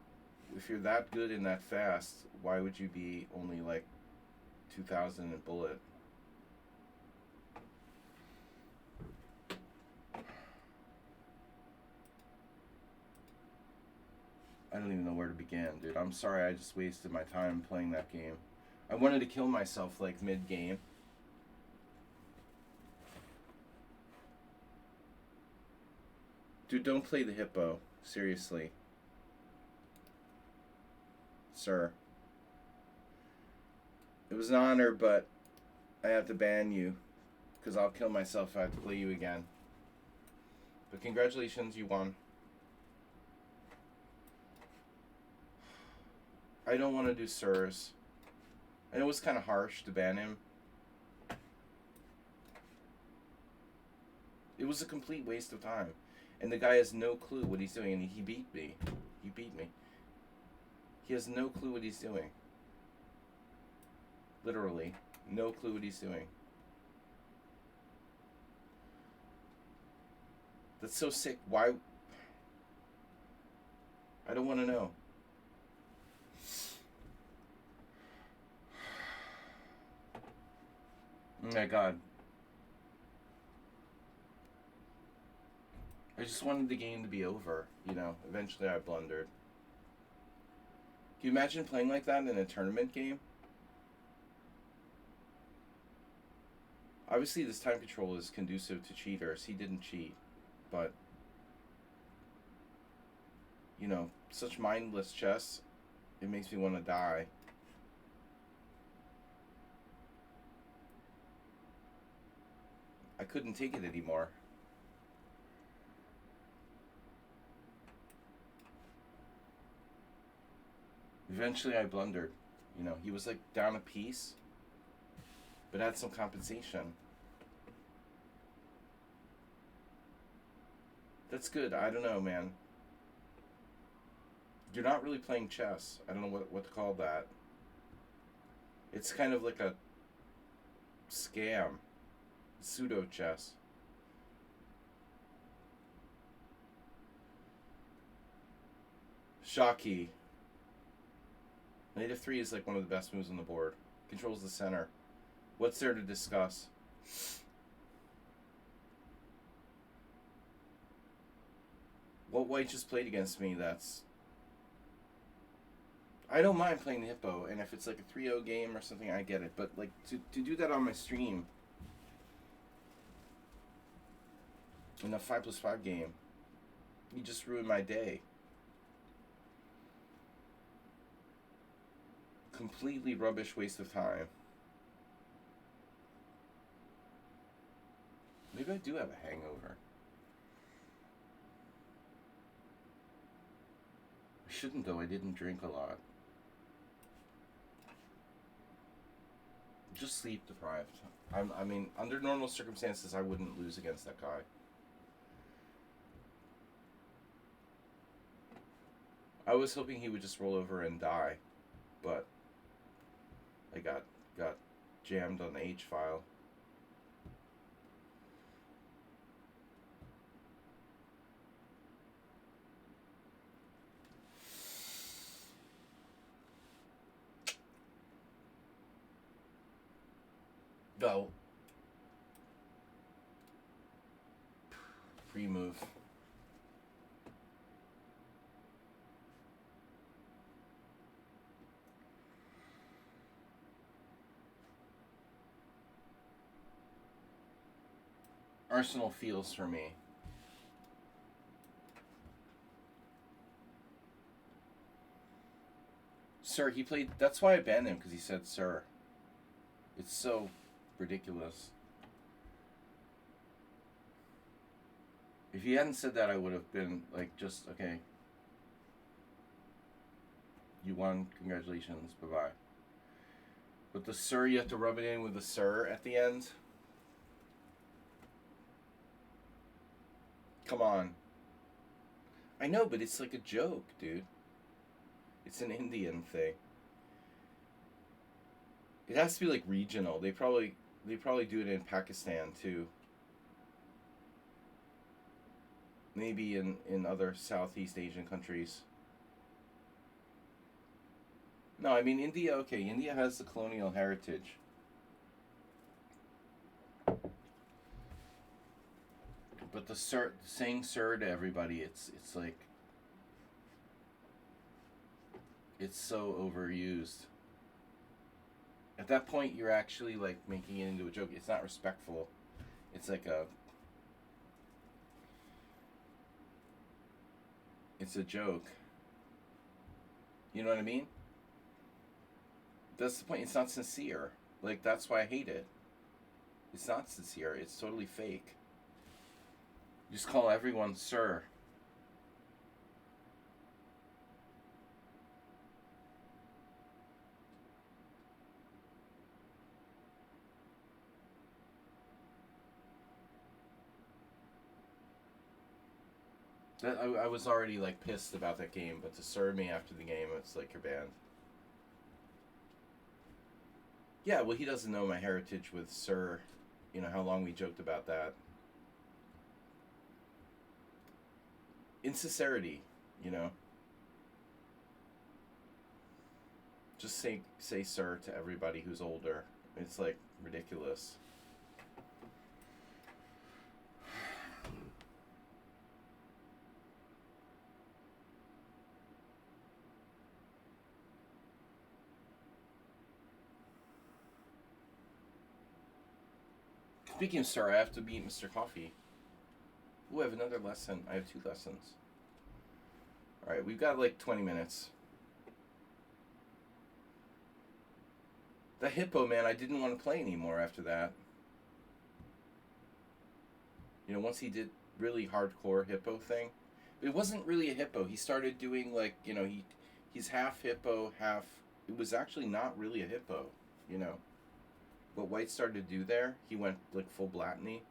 if you're that good and that fast, why would you be only like 2,000 in bullet? I don't even know where to begin, dude. I'm sorry I just wasted my time playing that game. I wanted to kill myself like mid-game. Dude, don't play the hippo. Seriously. Sir. It was an honor, but I have to ban you. Because I'll kill myself if I have to play you again. But congratulations, you won. I don't want to do sirs. I know it was kind of harsh to ban him. It was a complete waste of time. And the guy has no clue what he's doing, and he beat me. He beat me. He has no clue what he's doing. Literally. No clue what he's doing. That's so sick. Why? I don't want to know. Oh my god. I just wanted the game to be over, you know. Eventually I blundered. Can you imagine playing like that in a tournament game? Obviously this time control is conducive to cheaters. He didn't cheat, but you know, such mindless chess, it makes me want to die. I couldn't take it anymore. Eventually I blundered. You know, he was like down a piece, but had some compensation. That's good. I don't know, man. You're not really playing chess. I don't know what to call that. It's kind of like a scam. Pseudo chess. Shocky. Knight f3 is like one of the best moves on the board. Controls the center. What's there to discuss? What white just played against me, that's... I don't mind playing the hippo, and if it's like a 3-0 game or something, I get it. But like to do that on my stream in a 5+5 game, you just ruined my day. Completely rubbish waste of time. Maybe I do have a hangover. I shouldn't though, I didn't drink a lot. Just sleep deprived. I mean, under normal circumstances, I wouldn't lose against that guy. I was hoping he would just roll over and die, but I got jammed on the H file. Go. Free move. Arsenal feels for me. Sir, he played... That's why I banned him, because he said sir. It's so ridiculous. If he hadn't said that, I would have been like, just, okay. You won, congratulations, bye-bye. But the sir, you have to rub it in with the sir at the end. Come on. I know, but it's like a joke, dude. It's an Indian thing. It has to be like regional. They probably do it in Pakistan too. Maybe in other Southeast Asian countries. No, I mean India, okay, India has the colonial heritage. But the sir, saying sir to everybody, it's like, it's so overused. At that point, you're actually like making it into a joke. It's not respectful. It's like it's a joke. You know what I mean? That's the point. It's not sincere. Like, that's why I hate it. It's not sincere. It's totally fake. You just call everyone sir. I was already like pissed about that game, but to serve me after the game, it's like you're banned. Yeah, well, he doesn't know my heritage with sir. You know how long we joked about that. Insincerity, you know. Just say sir to everybody who's older. It's like ridiculous. Speaking of sir, I have to beat Mr. Coffee. Ooh, I have another lesson. I have 2 lessons. Alright, we've got like 20 minutes. The hippo, man, I didn't want to play anymore after that. You know, once he did really hardcore hippo thing. It wasn't really a hippo. He started doing like, you know, he's half hippo, half... It was actually not really a hippo, you know. What White started to do there, he went like full Blatany.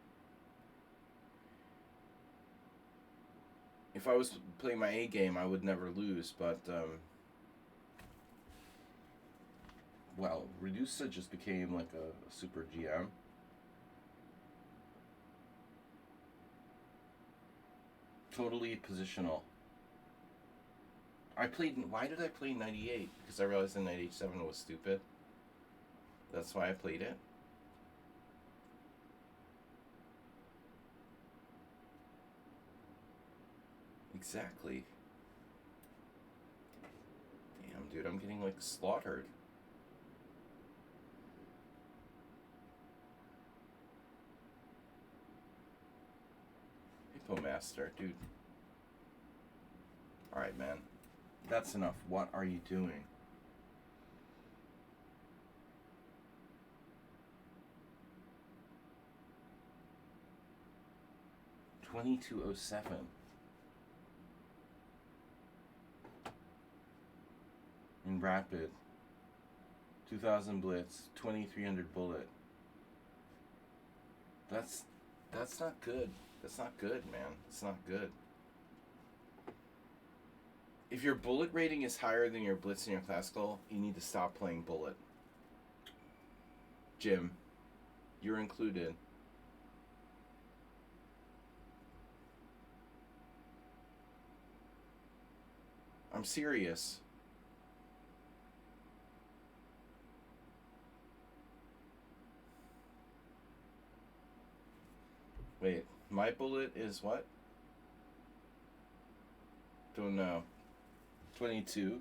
If I was playing my A game, I would never lose, but well, Redusa just became like a super GM. Totally positional. Why did I play knight e8? Because I realized the knight h7 was stupid. That's why I played it. Exactly. Damn, dude, I'm getting, like, slaughtered. Hippo Master, dude. Alright, man. That's enough. What are you doing? $22.07. In Rapid. 2000 Blitz. 2300 Bullet. That's not good. That's not good, man. It's not good. If your bullet rating is higher than your Blitz and your Classical, you need to stop playing Bullet. Jim, you're included. I'm serious. Wait, my bullet is what? Don't know. 22?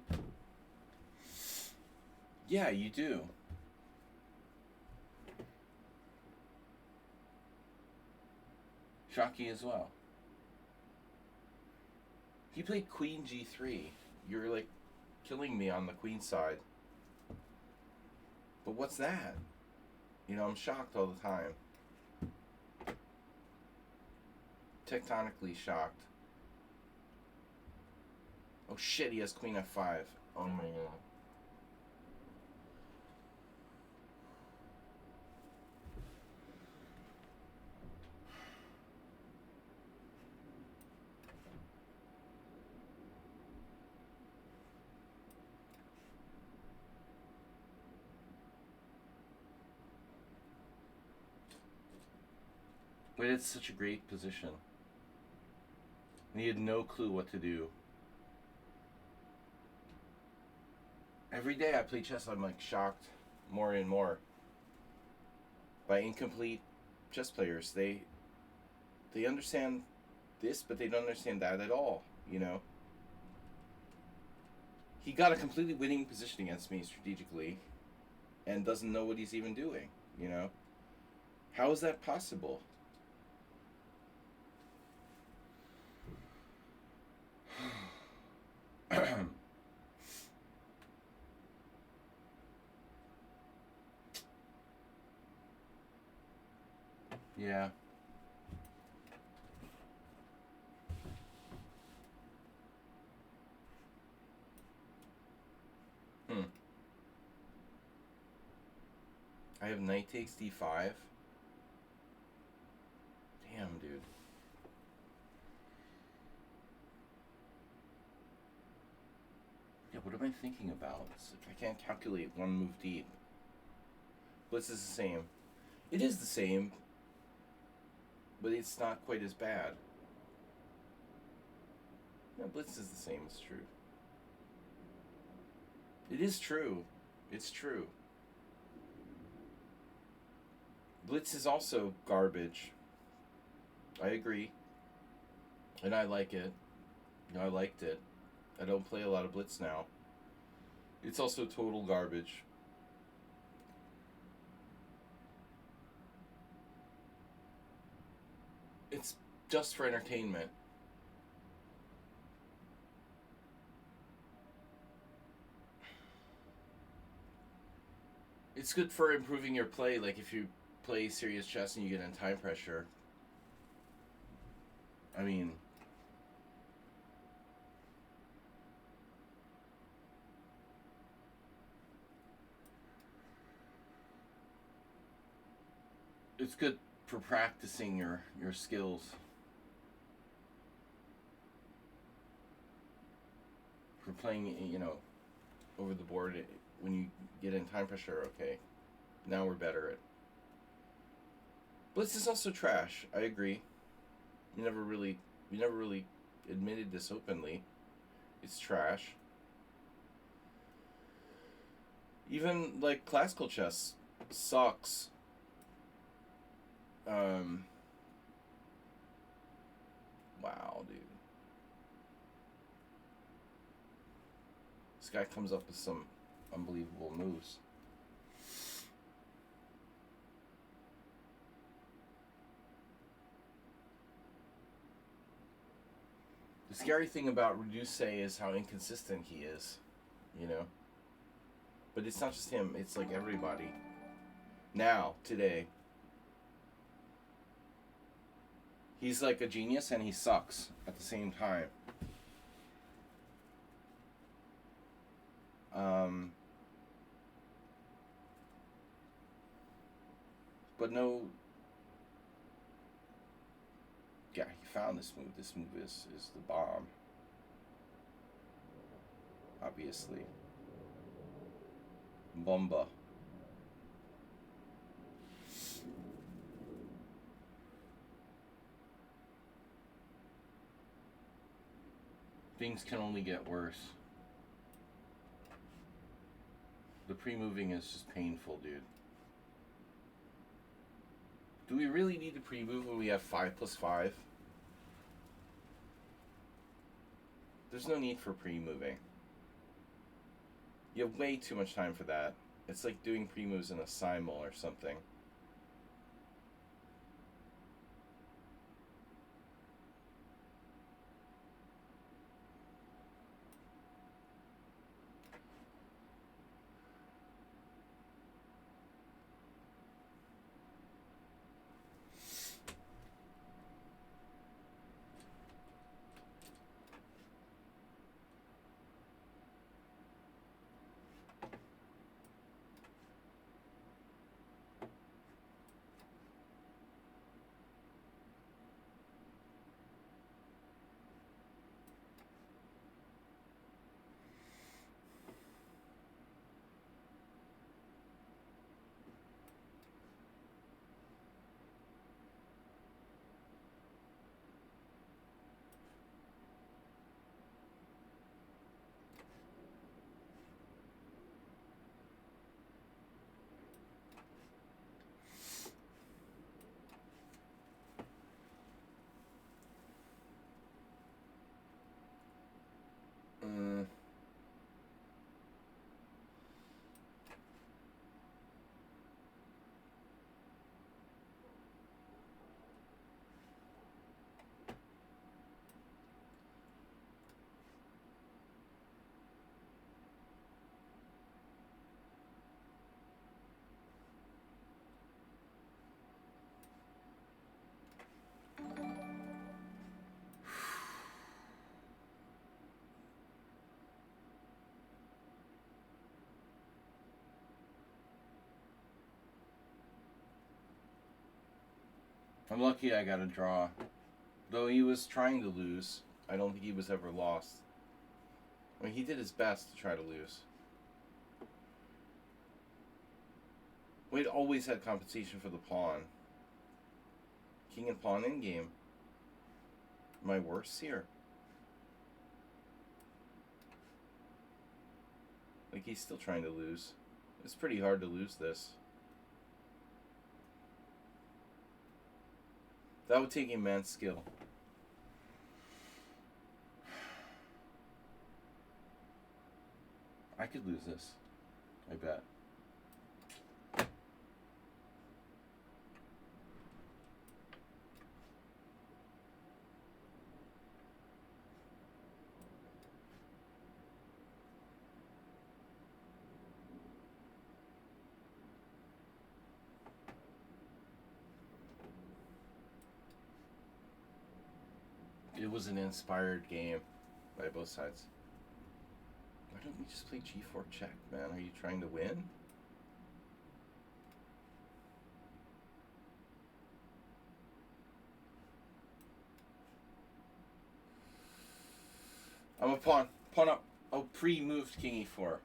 Yeah, you do. Shocky as well. He played Queen G3. You're like killing me on the queen side. But what's that? You know, I'm shocked all the time. Tectonically shocked. Oh shit, he has Queen F5. Oh my god. But it's such a great position. And he had no clue what to do. Every day I play chess, I'm like shocked more and more by incomplete chess players. They understand this, but they don't understand that at all, you know? He got a completely winning position against me strategically and doesn't know what he's even doing, you know? How is that possible? Yeah. I have knight takes d5. Damn, dude. Yeah, what am I thinking about? If I can't calculate one move deep. Blitz is the same. It is the same, but it's not quite as bad. No, Blitz is the same, it's true. It is true. It's true. Blitz is also garbage. I agree. And I like it. You know, I liked it. I don't play a lot of Blitz now. It's also total garbage. It's just for entertainment. It's good for improving your play, like if you play serious chess and you get in time pressure. I mean, it's good for practicing your skills. For playing, you know, over the board when you get in time pressure, okay. Now we're better at. Blitz is also trash. I agree. You never really admitted this openly. It's trash. Even like classical chess sucks. Wow, dude. This guy comes up with some unbelievable moves. The scary thing about Reduce is how inconsistent he is, you know? But it's not just him, it's like everybody. Now, today. He's like a genius and he sucks at the same time. But no. Yeah, he found this move. This move is the bomb. Obviously. Bomba. Things can only get worse. The pre-moving is just painful, dude. Do we really need to pre-move when we have 5+5? There's no need for pre-moving. You have way too much time for that. It's like doing pre-moves in a simul or something. I'm lucky I got a draw. Though he was trying to lose, I don't think he was ever lost. I mean, he did his best to try to lose. Wade always had compensation for the pawn. King and pawn in game. Am I worse here? Like, he's still trying to lose. It's pretty hard to lose this. That would take immense skill. I could lose this. I bet. It was an inspired game by both sides. Why don't we just play g4 check, man? Are you trying to win? I'm a pawn. Pawn up. Oh, pre-moved king e4.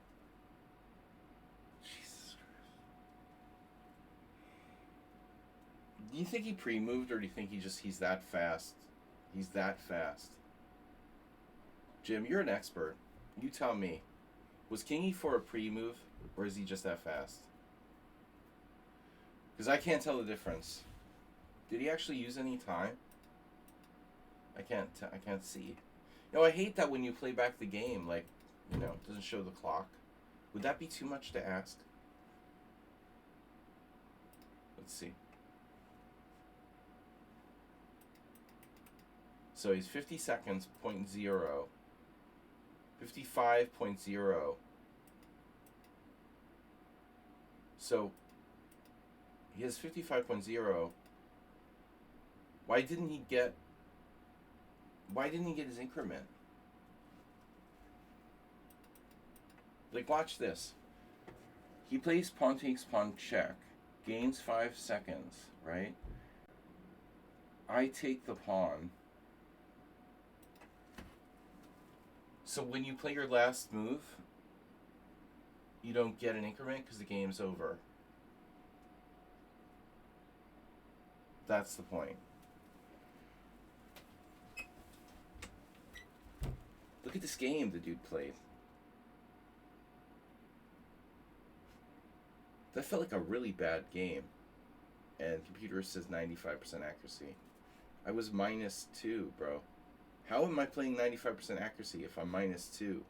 Jesus Christ. Do you think he pre-moved, or do you think he's that fast? He's that fast. Jim, you're an expert. You tell me. Was king e4 a pre-move, or is he just that fast? Because I can't tell the difference. Did he actually use any time? I can't see. You know, I hate that when you play back the game, like, you know, it doesn't show the clock. Would that be too much to ask? Let's see. So he's 50 seconds, 0.0. 55.0. So he has 55.0. Why didn't he get his increment? Like, watch this. He plays pawn takes pawn check, gains 5 seconds, right? I take the pawn. So when you play your last move, you don't get an increment because the game's over. That's the point. Look at this game the dude played. That felt like a really bad game. And computer says 95% accuracy. I was -2, bro. How am I playing 95% accuracy if I'm -2?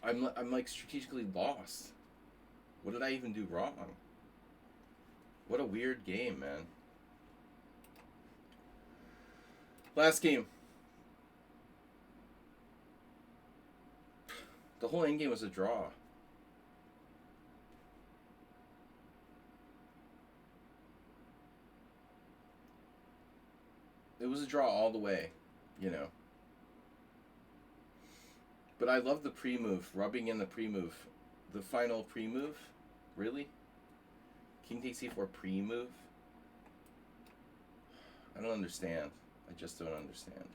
I'm like strategically lost. What did I even do wrong? What a weird game, man. Last game. The whole endgame was a draw. It was a draw all the way, you know. But I love the pre-move, rubbing in the pre-move. The final pre-move? Really? King takes e4 pre-move? I don't understand. I just don't understand.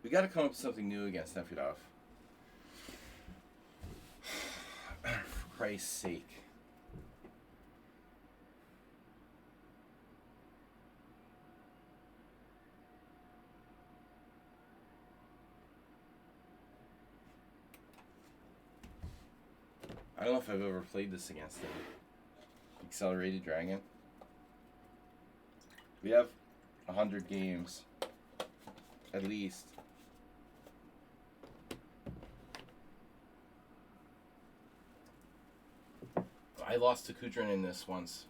We gotta come up with something new against Nefedov. For Christ's sake. I don't know if I've ever played this against him. Accelerated Dragon. We have 100 games. At least. I lost to Kudrin in this once.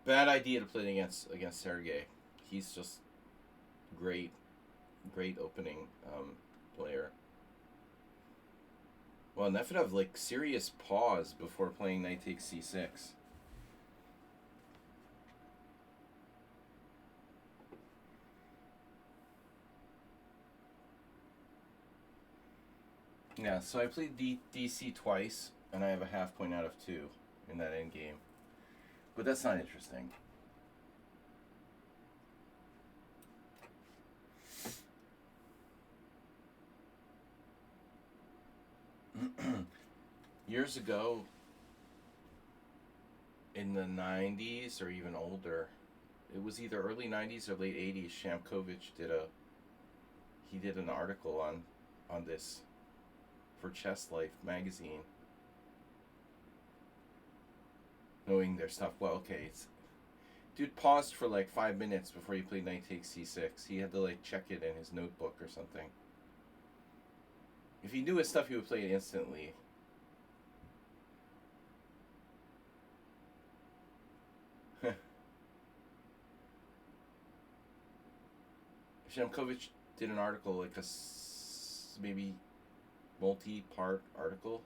Bad idea to play against Sergey. He's just great opening player. Well, Nefedov, like, serious pause before playing knight takes c6. Yeah, so I played DC twice, and I have a half point out of 2 in that endgame. But that's not interesting. Years ago, in the 90s or even older, it was either early 90s or late 80s, Shamkovich did an article on this for Chess Life magazine, knowing their stuff. Well, okay, dude paused for like 5 minutes before he played knight takes c6. He had to like check it in his notebook or something. If he knew his stuff, he would play it instantly. Shamkovich did an article, like a maybe multi-part article.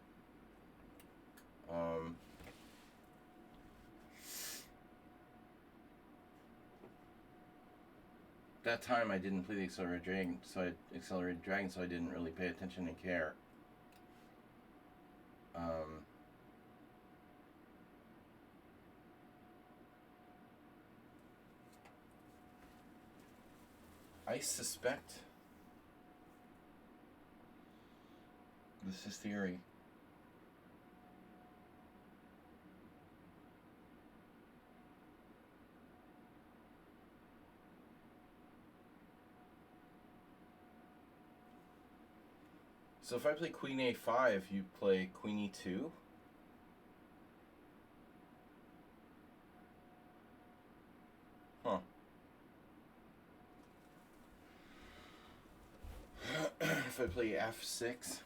That time I didn't play the Accelerated Dragon, so I didn't really pay attention and care. I suspect this is theory. So if I play queen a5, you play queen e2? Huh. If I play f6?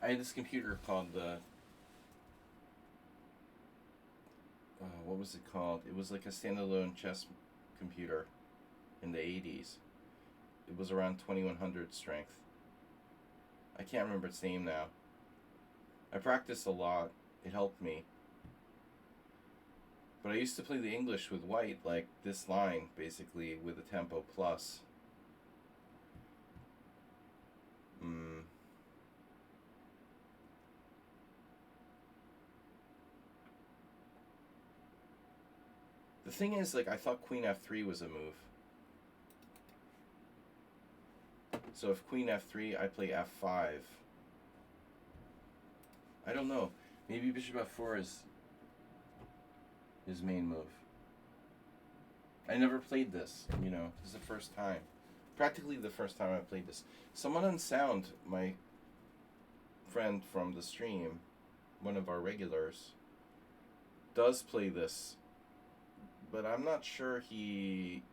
I had this computer called the... what was it called? It was like a standalone chess computer in the 80s. It was around 2100 strength. I can't remember its name now. I practiced a lot. It helped me. But I used to play the English with white, like this line, basically, with a tempo plus. The thing is, like, I thought queen f3 was a move. So if queen f3, I play f5. I don't know. Maybe bishop f4 is his main move. I never played this, you know. This is the first time. Practically the first time I played this. Someone on Sound, my friend from the stream, one of our regulars, does play this. But I'm not sure he...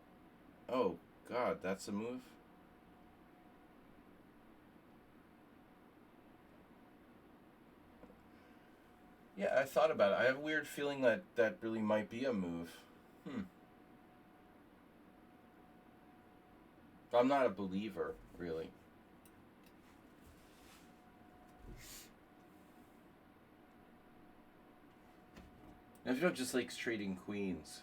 Oh, God, that's a move? Yeah, I thought about it. I have a weird feeling that that really might be a move. I'm not a believer, really. If you just likes trading queens.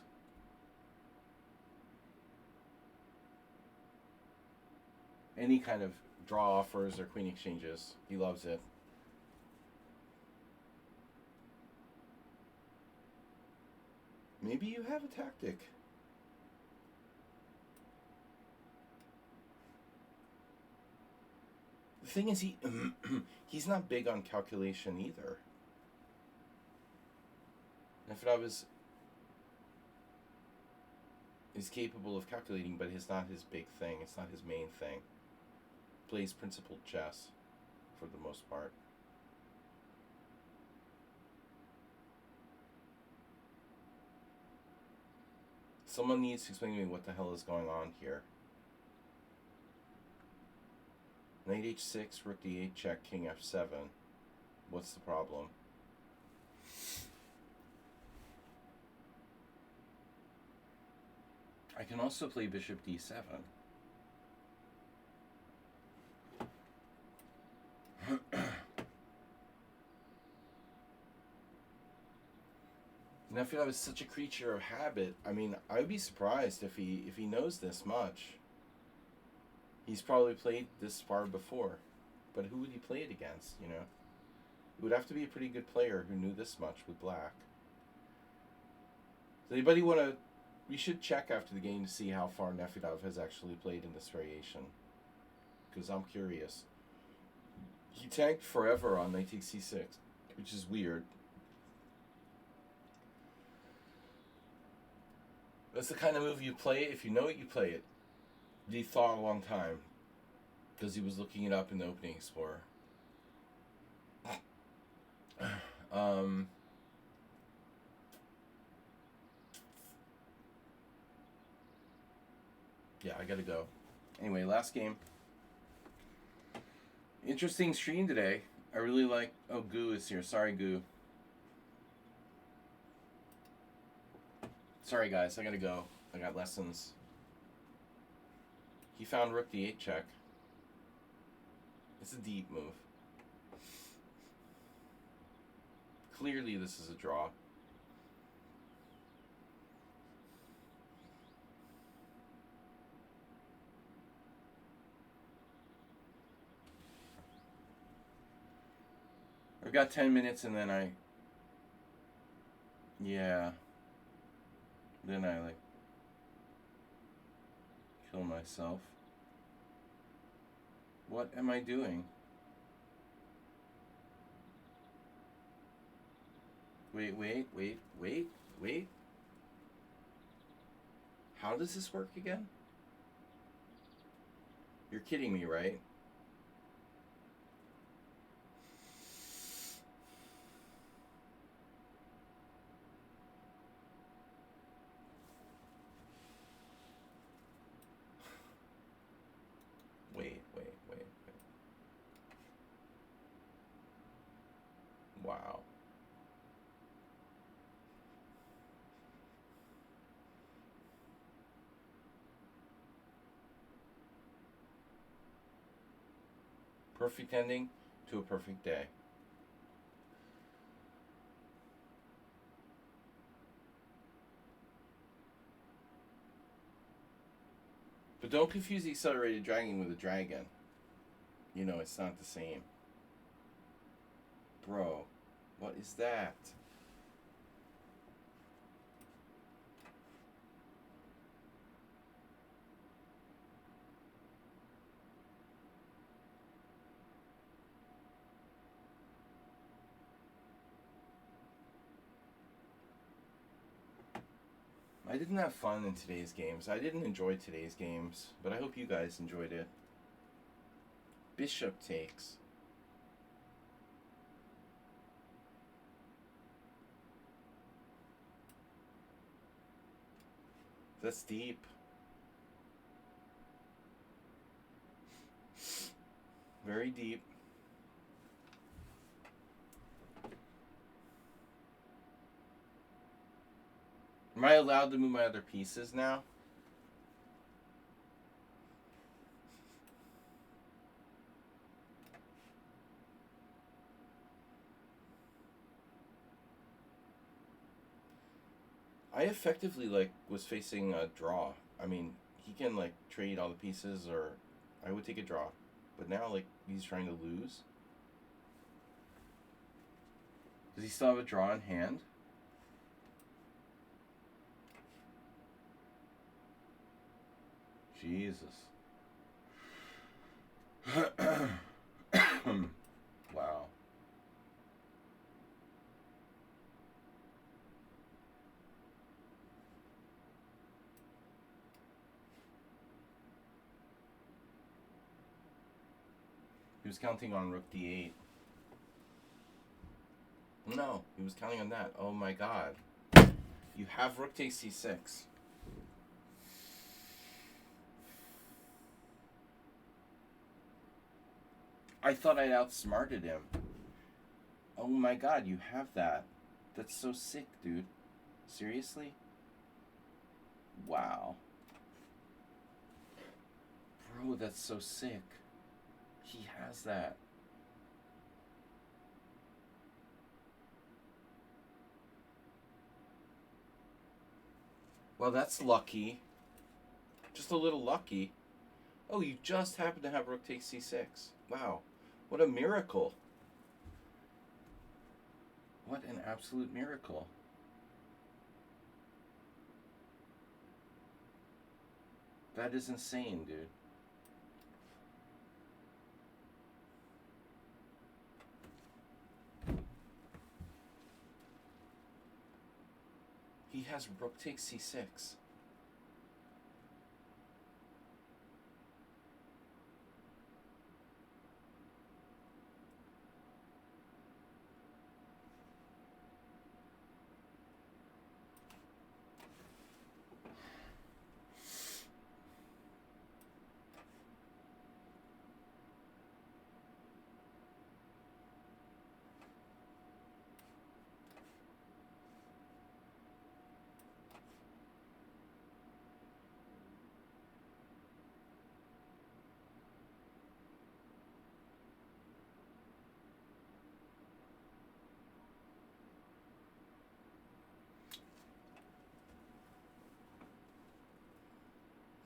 Any kind of draw offers or queen exchanges. He loves it. Maybe you have a tactic. The thing is, he's not big on calculation either. Nefedov is capable of calculating, but it's not his big thing. It's not his main thing. Plays principled chess for the most part. Someone needs to explain to me what the hell is going on here. Knight h6, rook d8, check, king f7. What's the problem? I can also play bishop d7. Nefedov is such a creature of habit. I mean, I would be surprised if he knows this much. He's probably played this far before. But who would he play it against, you know? It would have to be a pretty good player who knew this much with black. Does anybody want to... We should check after the game to see how far Nefedov has actually played in this variation. Because I'm curious. He tanked forever on knight takes c6, which is weird. That's the kind of move you play if you know it, you play it. He thought a long time because he was looking it up in the opening explorer. Yeah, I gotta go. Anyway, last game. Interesting stream today. I really like... Oh, Goo is here. Sorry, Goo. Sorry, guys. I gotta go. I got lessons. He found rook d8 check. It's a deep move. Clearly, this is a draw. I've got 10 minutes and then I... Yeah. Then I, like... kill myself. What am I doing? Wait. How does this work again? You're kidding me, right? Wait. Wow. Perfect ending to a perfect day. But don't confuse the accelerated dragon with a dragon. You know, it's not the same. Bro, what is that? I didn't have fun in today's games. I didn't enjoy today's games, but I hope you guys enjoyed it. Bishop takes. That's deep. Very deep. Am I allowed to move my other pieces now? I effectively was facing a draw. I mean, he can trade all the pieces, or I would take a draw. But now he's trying to lose. Does he still have a draw in hand? Jesus. Wow. He was counting on rook d8. No, he was counting on that. Oh my god. You have rook takes c6. I thought I'd outsmarted him. Oh my god, you have that. That's so sick, dude. Seriously? Wow. Bro, that's so sick. He has that. Well, that's lucky. Just a little lucky. Oh, you just happen to have rook takes c6. Wow. What a miracle. What an absolute miracle. That is insane, dude. He has rook takes c6.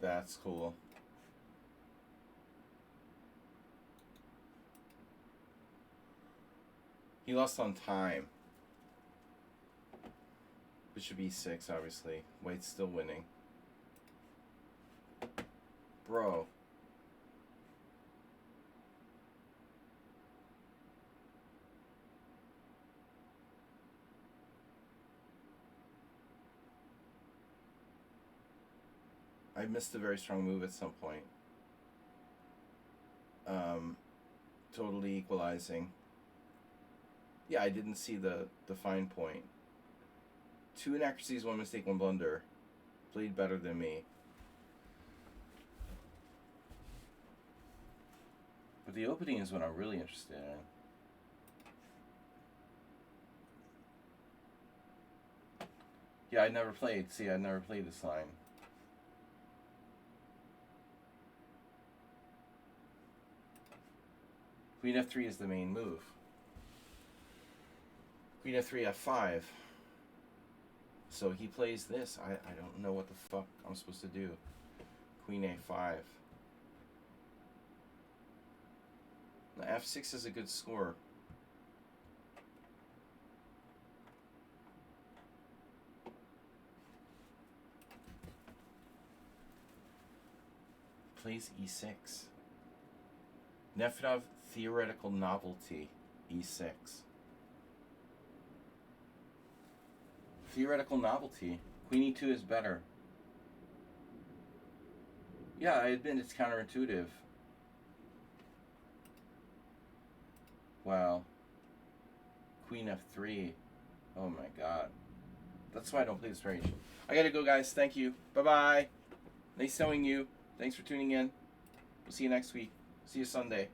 That's cool. He lost on time. Bishop e6, obviously. White's still winning. Bro. I missed a very strong move at some point. Totally equalizing. Yeah, I didn't see the fine point. 2 inaccuracies, 1 mistake, 1 blunder. Played better than me. But the opening is what I'm really interested in. Yeah, I never played. See, I never played this line. Queen f3 is the main move. Queen f3, f5. So he plays this. I don't know what the fuck I'm supposed to do. Queen a5. Now, f6 is a good score. Plays e6. Nefedov theoretical novelty, e6. Theoretical novelty. Queen e2 is better. Yeah, I admit it's counterintuitive. Wow. Queen f3. Oh my god. That's why I don't play this range. I gotta go, guys. Thank you. Bye-bye. Nice knowing you. Thanks for tuning in. We'll see you next week. See you Sunday.